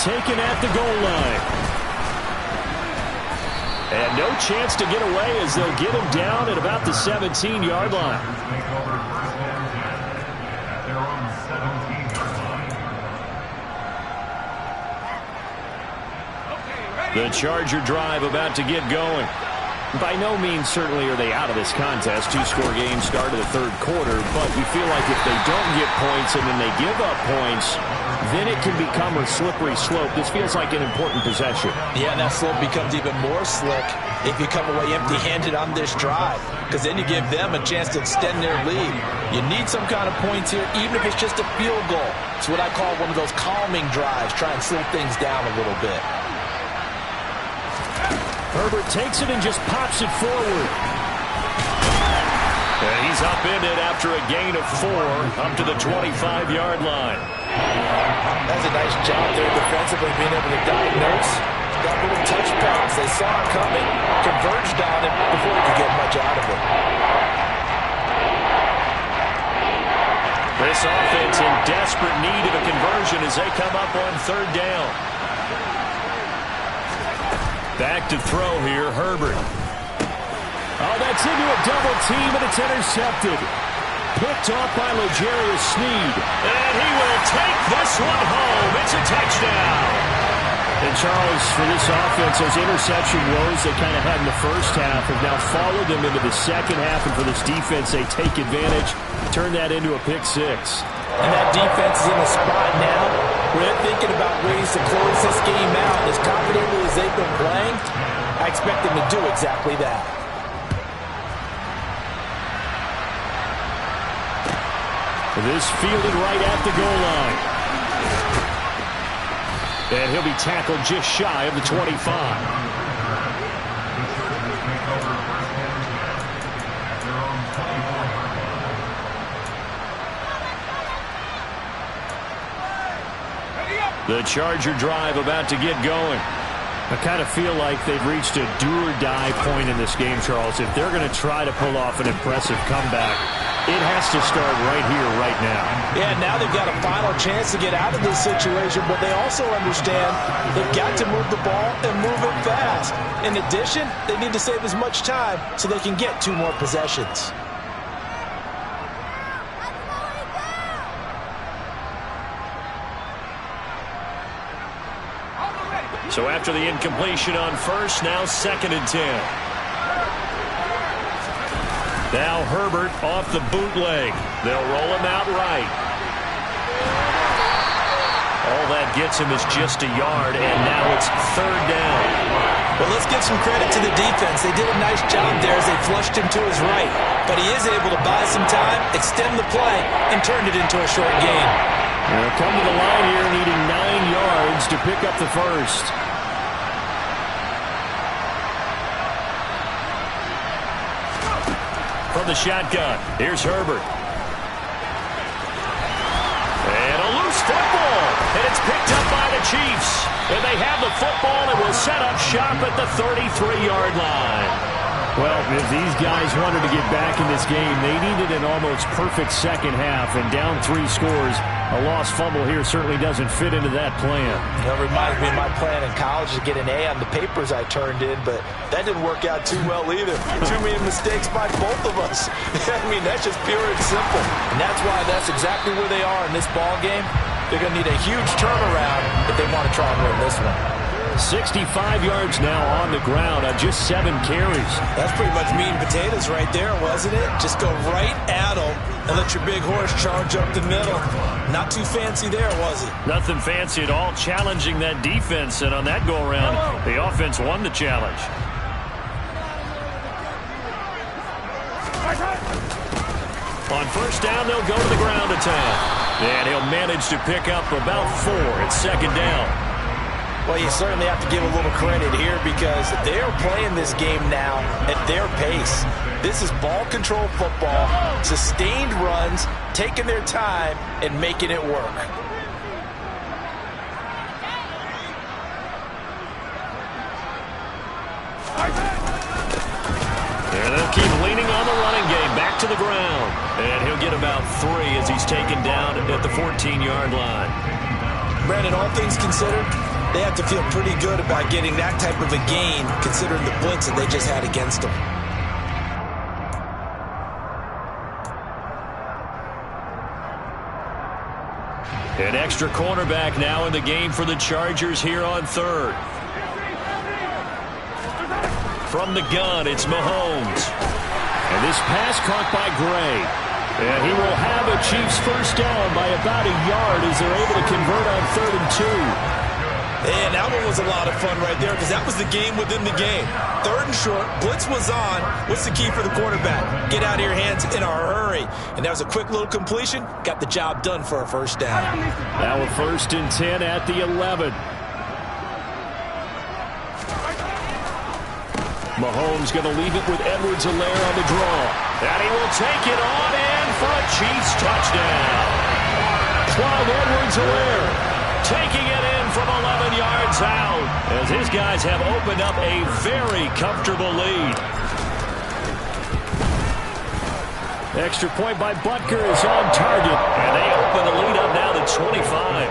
Taken at the goal line. And no chance to get away as they'll get him down at about the 17-yard line. The Charger drive about to get going. By no means certainly are they out of this contest. 2-score game start of the third quarter, but you feel like if they don't get points and then they give up points, then it can become a slippery slope. This feels like an important possession. Yeah, and that slope becomes even more slick if you come away empty-handed on this drive, because then you give them a chance to extend their lead. You need some kind of points here, even if it's just a field goal. It's what I call one of those calming drives, try and slow things down a little bit. Herbert takes it and just pops it forward. And he's upended after a gain of 4 up to the 25-yard line. That's a nice job there defensively, being able to diagnose. Got little touch points. They saw it coming, converged on it before he could get much out of it. This offense in desperate need of a conversion as they come up on third down. Back to throw here, Herbert. Oh, that's into a double team, and it's intercepted. Picked off by L'Jarius Sneed. And he will take this one home. It's a touchdown. And, Charles, for this offense, those interception woes they kind of had in the first half have now followed them into the second half. And for this defense, they take advantage, turn that into a pick 6. And that defense is in a spot now where they're thinking about ways to close this game out. As confidently as they've been playing, I expect them to do exactly that. This fielded right at the goal line. And he'll be tackled just shy of the 25. The Charger drive about to get going. I kind of feel like they've reached a do-or-die point in this game, Charles. If they're going to try to pull off an impressive comeback, it has to start right here, right now. Yeah, now they've got a final chance to get out of this situation, but they also understand they've got to move the ball and move it fast. In addition, they need to save as much time so they can get 2 more possessions. So after the incompletion on first, now 2nd and 10. Now Herbert off the bootleg. They'll roll him out right. All that gets him is just a yard, and now it's 3rd down. Well, let's give some credit to the defense. They did a nice job there as they flushed him to his right. But he is able to buy some time, extend the play, and turn it into a short gain. They'll come to the line here needing 9 yards to pick up the first. From the shotgun, here's Herbert. And a loose football. And it's picked up by the Chiefs. And they have the football and will set up shop at the 33-yard line. Well, if these guys wanted to get back in this game, they needed an almost perfect second half. And down 3 scores, a lost fumble here certainly doesn't fit into that plan. It reminds me of my plan in college to get an A on the papers I turned in, but that didn't work out too well either. Too many mistakes by both of us. I mean, that's just pure and simple. And that's why that's exactly where they are in this ball game. They're going to need a huge turnaround if they want to try and win this one. 65 yards now on the ground on just 7 carries. That's pretty much meat and potatoes right there, wasn't it? Just go right at them and let your big horse charge up the middle. Not too fancy there, was it? Nothing fancy at all, challenging that defense, and on that go-around, the offense won the challenge. On first down, they'll go to the ground attack. And he'll manage to pick up about 4 at second down. Well, you certainly have to give a little credit here because they're playing this game now at their pace. This is ball control football, sustained runs, taking their time, and making it work. And they'll keep leaning on the running game, back to the ground. And he'll get about 3 as he's taken down at the 14-yard line. Brandon, all things considered, they have to feel pretty good about getting that type of a gain considering the blitz that they just had against them. An extra cornerback now in the game for the Chargers here on third. From the gun, it's Mahomes. And this pass caught by Gray. And he will have a Chiefs first down by about a yard as they're able to convert on 3rd and 2. And that one was a lot of fun right there because that was the game within the game. 3rd and short, blitz was on. What's the key for the quarterback? Get out of your hands in a hurry. And that was a quick little completion. Got the job done for a first down. Now a 1st and 10 at the 11. Mahomes going to leave it with Edwards-Helaire on the draw. And he will take it on in for a Chiefs touchdown. Clyde Edwards-Helaire taking it in from 11 yards out as his guys have opened up a very comfortable lead. Extra point by Butker is on target, and they open the lead up now to 25.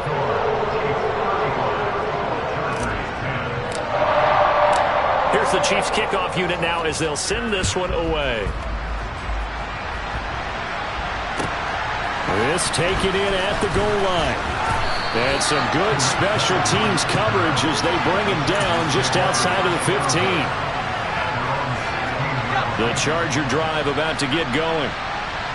Here's the Chiefs kickoff unit now as they'll send this one away. This taken in at the goal line. And some good special teams coverage as they bring him down just outside of the 15. The Charger drive about to get going.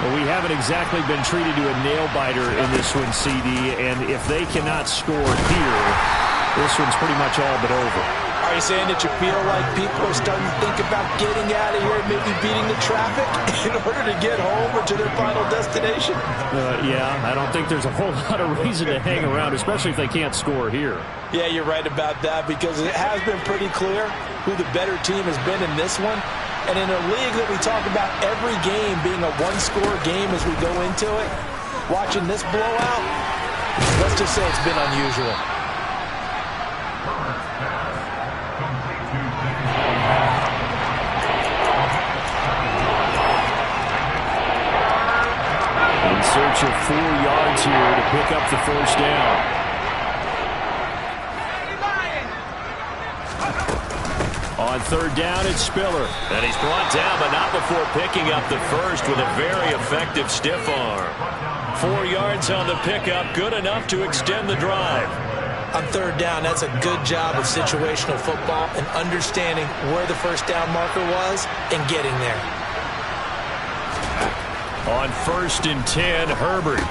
Well, we haven't exactly been treated to a nail-biter in this one, CD, and if they cannot score here, this one's pretty much all but over. Are you saying that you feel like people are starting to think about getting out of here and maybe beating the traffic in order to get home or to their final destination? Yeah, I don't think there's a whole lot of reason to hang around, especially if they can't score here. Yeah, you're right about that because it has been pretty clear who the better team has been in this one. And in a league that we talk about every game being a one-score game as we go into it, watching this blowout, let's just say it's been unusual. In search of 4 yards here to pick up the first down. On 3rd down, it's Spiller. And he's brought down, but not before picking up the first with a very effective stiff arm. 4 yards on the pickup, good enough to extend the drive. On 3rd down, that's a good job of situational football and understanding where the first down marker was and getting there. On 1st and 10, Herbert.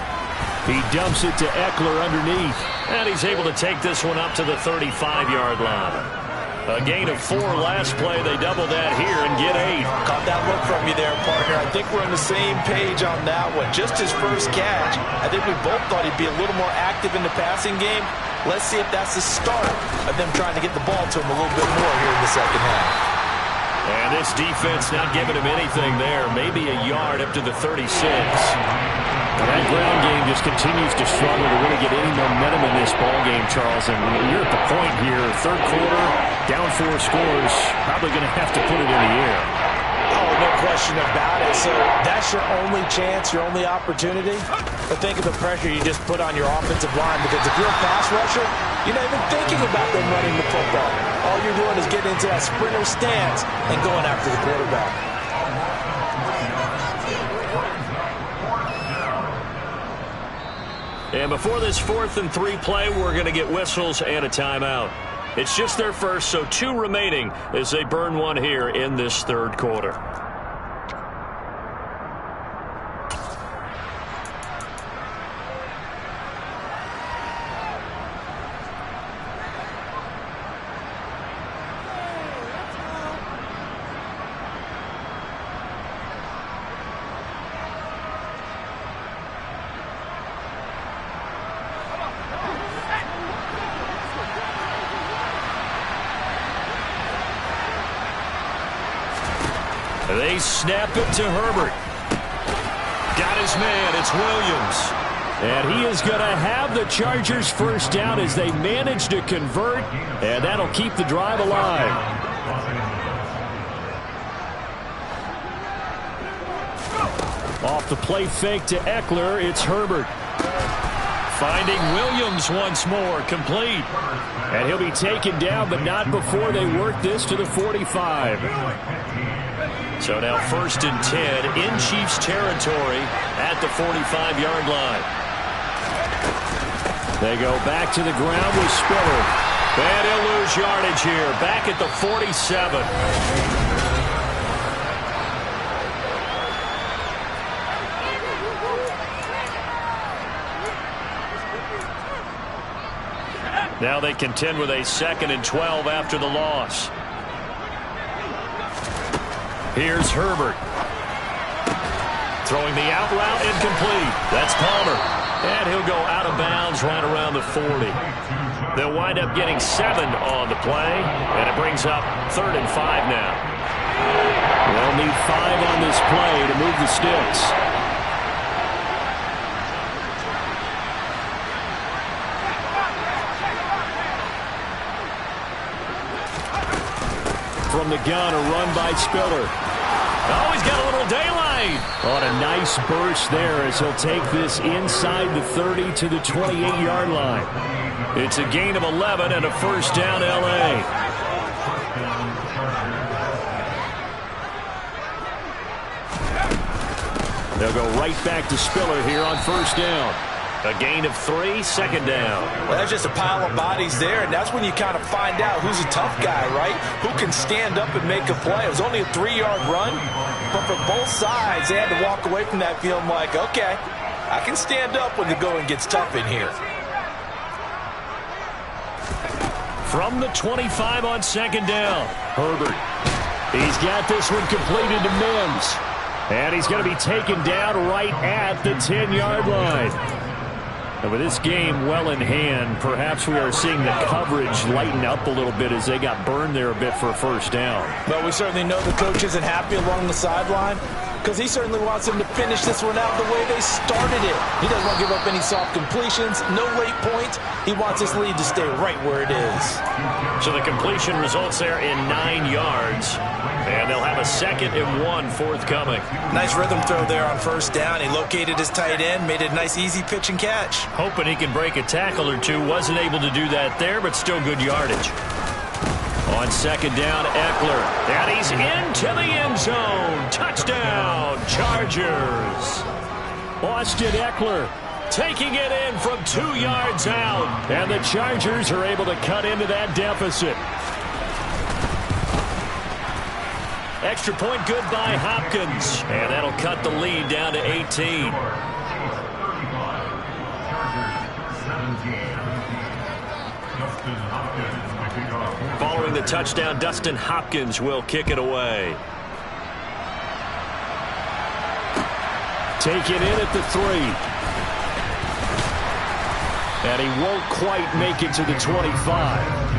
He dumps it to Eckler underneath. And he's able to take this one up to the 35-yard line. A gain of 4 last play. They double that here and get 8. Caught that look from you there, partner. I think we're on the same page on that one. Just his first catch. I think we both thought he'd be a little more active in the passing game. Let's see if that's the start of them trying to get the ball to him a little bit more here in the second half. And this defense not giving him anything there. Maybe a yard up to the 36. That ground game just continues to struggle to really get any momentum in this ball game, Charles. And you're at the point here, 3rd quarter, down 4 scores, probably going to have to put it in the air. Oh, no question about it. So that's your only chance, your only opportunity. But think of the pressure you just put on your offensive line, because if you're a pass rusher, you're not even thinking about them running the football. All you're doing is getting into that sprinter stance and going after the quarterback. And before this 4th and 3 play, we're going to get whistles and a timeout. It's just their first, so 2 remaining as they burn one here in this third quarter. They snap it to Herbert. Got his man. It's Williams. And he is going to have the Chargers first down as they manage to convert. And that'll keep the drive alive. Off the play fake to Eckler. It's Herbert. Finding Williams once more. Complete. And he'll be taken down, but not before they work this to the 45. So now 1st and 10 in Chiefs territory at the 45-yard line. They go back to the ground with Spiller. And he'll lose yardage here. Back at the 47. Now they contend with a 2nd and 12 after the loss. Here's Herbert. Throwing the out route incomplete. That's Palmer. And he'll go out of bounds right around the 40. They'll wind up getting 7 on the play. And it brings up 3rd and 5 now. They'll need 5 on this play to move the sticks. From the gun, a run by Spiller. Oh, he's got a little daylight. On a nice burst there as he'll take this inside the 30 to the 28-yard line. It's a gain of 11 and a first down, L.A. They'll go right back to Spiller here on first down. A gain of 3, 2nd down. Well, that's just a pile of bodies there, and that's when you kind of find out who's a tough guy, right? Who can stand up and make a play. It was only a 3-yard run, but for both sides, they had to walk away from that feeling like, okay, I can stand up when the going gets tough in here. From the 25 on 2nd down, Herbert. He's got this one completed to Mims. And he's going to be taken down right at the 10-yard line. And with this game well in hand, perhaps we are seeing the coverage lighten up a little bit as they got burned there a bit for a first down. Well, we certainly know the coach isn't happy along the sideline because he certainly wants them to finish this one out the way they started it. He doesn't want to give up any soft completions, no late points. He wants this lead to stay right where it is. So the completion results there in 9 yards. And they'll have a 2nd and 1 forthcoming. Nice rhythm throw there on first down. He located his tight end, made it a nice easy pitch and catch. Hoping he can break a tackle or two. Wasn't able to do that there, but still good yardage. On 2nd down, Eckler. And he's into the end zone. Touchdown, Chargers. Austin Eckler taking it in from 2 yards out. And the Chargers are able to cut into that deficit. Extra point good by Hopkins. And that'll cut the lead down to 18. Following the touchdown, Dustin Hopkins will kick it away. Take it in at the 3. And he won't quite make it to the 25.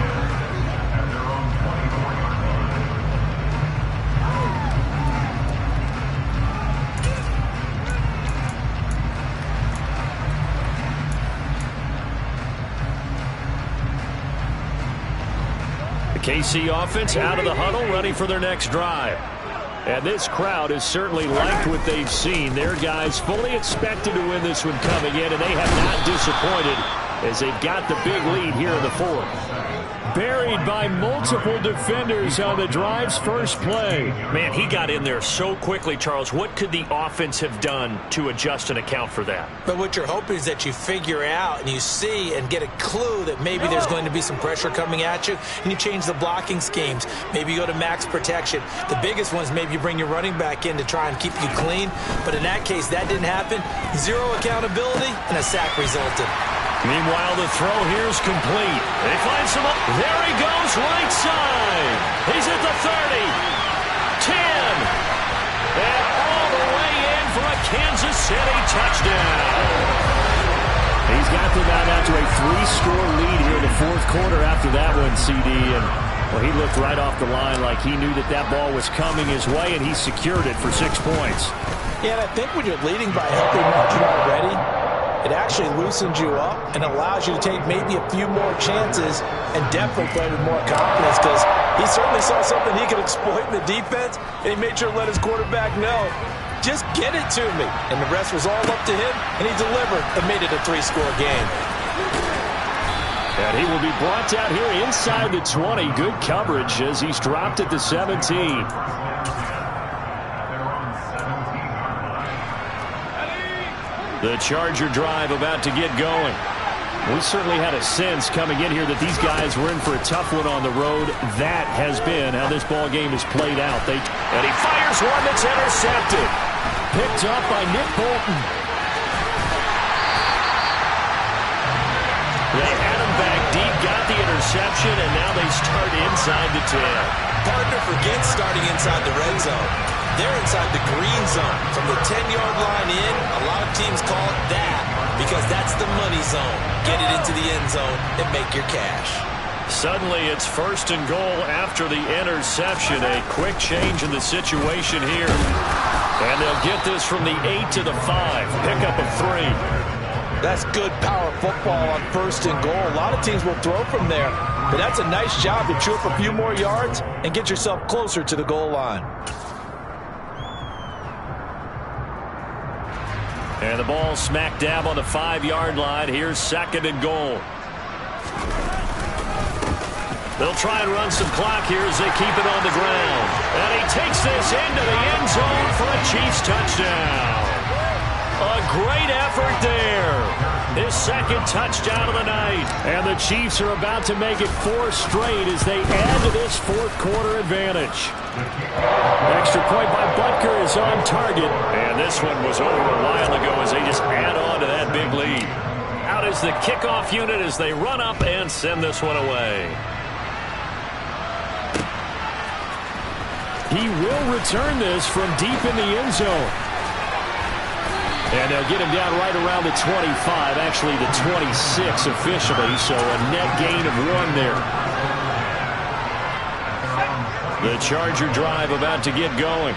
KC offense out of the huddle, ready for their next drive. And this crowd has certainly liked what they've seen. Their guys fully expected to win this one coming in, and they have not disappointed as they've got the big lead here in the 4th. buried by multiple defenders on the drive's first play. Man, he got in there so quickly, Charles. What could the offense have done to adjust and account for that? But what you're hoping is that you figure out and you see and get a clue that maybe there's going to be some pressure coming at you, and you change the blocking schemes. Maybe you go to max protection. The biggest one is maybe you bring your running back in to try and keep you clean. But in that case, that didn't happen. Zero accountability, and a sack resulted. Meanwhile, the throw here is complete. They find some up. There he goes, right side. He's at the 30, 10, and all the way in for a Kansas City touchdown. He's got them out to a 3-score lead here in the fourth quarter after that one, CD. And, well, he looked right off the line like he knew that that ball was coming his way, and he secured it for 6 points. Yeah, and I think when you're leading by a healthy margin already, it actually loosens you up and allows you to take maybe a few more chances and definitely play with more confidence, because he certainly saw something he could exploit in the defense, and he made sure to let his quarterback know, just get it to me. And the rest was all up to him, and he delivered and made it a 3-score game. And he will be brought down here inside the 20. Good coverage as he's dropped at the 17. The Charger drive about to get going. We certainly had a sense coming in here that these guys were in for a tough one on the road. That has been how this ball game has played out. And he fires one that's intercepted. Picked up by Nick Bolton. They had him back deep, got the interception, and now they start inside the 10. Partner forgets starting inside the red zone. They're inside the green zone. From the 10-yard line in, a lot of teams call it that because that's the money zone. Get it into the end zone and make your cash. Suddenly it's 1st and goal after the interception. A quick change in the situation here. And they'll get this from the 8 to the 5. Pickup of 3. That's good power football on 1st and goal. A lot of teams will throw from there. But that's a nice job to chew up a few more yards and get yourself closer to the goal line. And the ball smack dab on the 5-yard line. Here's 2nd and goal. They'll try and run some clock here as they keep it on the ground. And he takes this into the end zone for a Chiefs touchdown. A great effort there. His 2nd touchdown of the night. And the Chiefs are about to make it 4 straight as they add to this fourth quarter advantage. Extra point by Butker is on target. And this one was over a while ago as they just add on to that big lead. Out is the kickoff unit as they run up and send this one away. He will return this from deep in the end zone. And they'll get him down right around the 25, actually the 26 officially, so a net gain of 1 there. The Charger drive about to get going.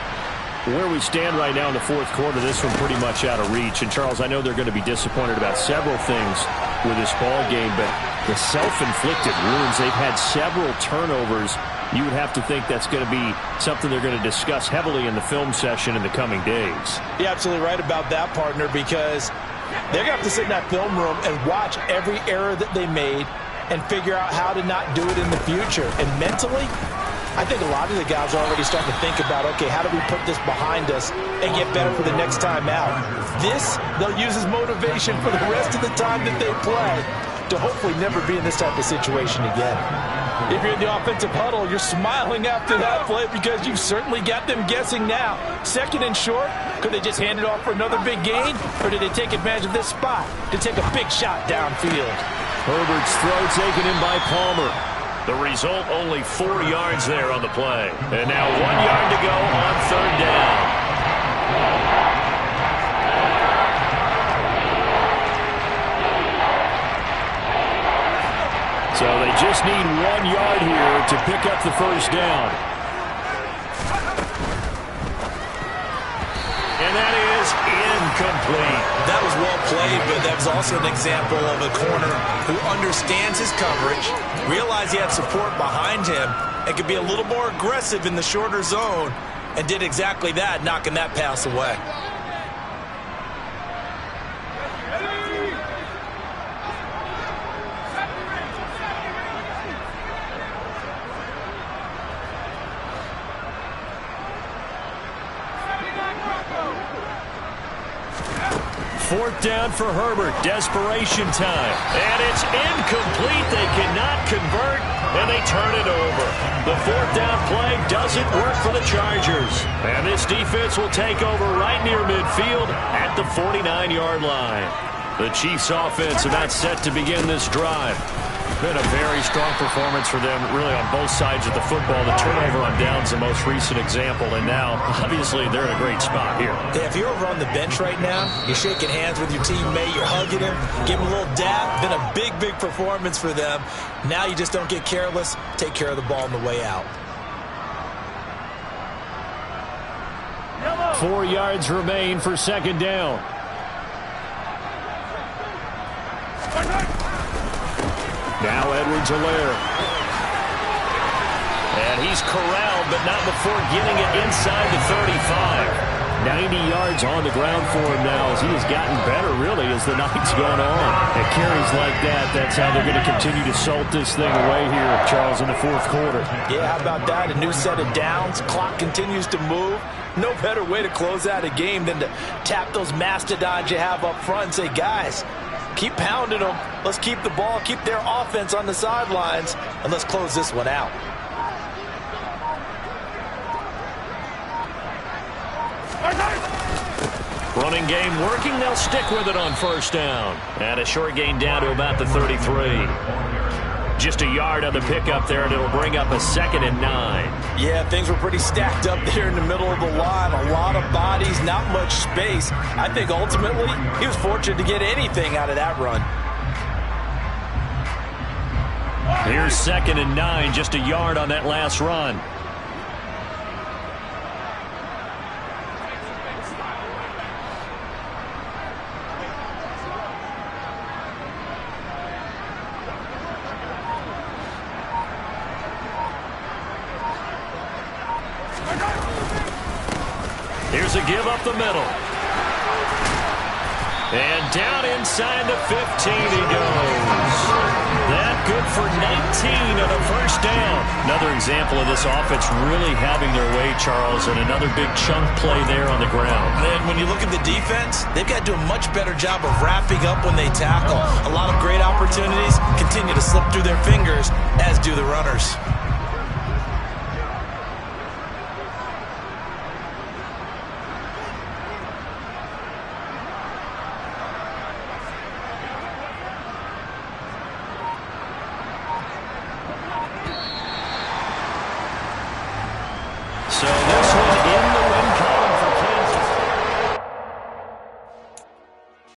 Where we stand right now in the fourth quarter, this one pretty much out of reach. And, Charles, I know they're going to be disappointed about several things with this ball game, but the self-inflicted wounds, they've had several turnovers. You would have to think that's going to be something they're going to discuss heavily in the film session in the coming days. You're absolutely right about that, partner, because they're going to have to sit in that film room and watch every error that they made and figure out how to not do it in the future. And mentally, I think a lot of the guys are already starting to think about, okay, how do we put this behind us and get better for the next time out? This, they'll use as motivation for the rest of the time that they play to hopefully never be in this type of situation again. If you're in the offensive huddle, you're smiling after that play because you've certainly got them guessing now. 2nd and short, could they just hand it off for another big gain? Or did they take advantage of this spot to take a big shot downfield? Herbert's throw taken in by Palmer. The result, only 4 yards there on the play. And now 1 yard to go on 3rd down. So they just need 1 yard here to pick up the first down. And that is incomplete. That was well played, but that was also an example of a corner who understands his coverage, realized he had support behind him, and could be a little more aggressive in the shorter zone, and did exactly that, knocking that pass away. 4th down for Herbert. Desperation time. And it's incomplete. They cannot convert, and they turn it over. The 4th down play doesn't work for the Chargers. And this defense will take over right near midfield at the 49-yard line. The Chiefs offense about set to begin this drive. Been a very strong performance for them, really, on both sides of the football. The turnover on downs the most recent example, and now, obviously, they're in a great spot here. Yeah, if you're over on the bench right now, you're shaking hands with your teammate, you're hugging him, give him a little dab. Been a big, big performance for them. Now you just don't get careless. Take care of the ball on the way out. 4 yards remain for 2nd down. Now Edwards-Helaire. And he's corralled, but not before getting it inside the 35. 90 yards on the ground for him now as he has gotten better, really, as the night's gone on. And carries like that, that's how they're going to continue to salt this thing away here, Charles, in the 4th quarter. Yeah, how about that? A new set of downs. Clock continues to move. No better way to close out a game than to tap those mastodons you have up front and say, guys, keep pounding them. Let's keep the ball, keep their offense on the sidelines, and let's close this one out. Running game working. They'll stick with it on 1st down. And a short gain down to about the 33. Just a yard on the pickup there, and it'll bring up a 2nd and 9. Yeah, things were pretty stacked up there in the middle of the line. A lot of bodies, not much space. I think ultimately he was fortunate to get anything out of that run. Here's 2nd and 9, just a yard on that last run. Here's a give up the middle. And down inside the 15 he goes. That good for 19 on a 1st down. Another example of this offense really having their way, Charles, and another big chunk play there on the ground. And when you look at the defense, they've got to do a much better job of wrapping up when they tackle. A lot of great opportunities continue to slip through their fingers, as do the runners.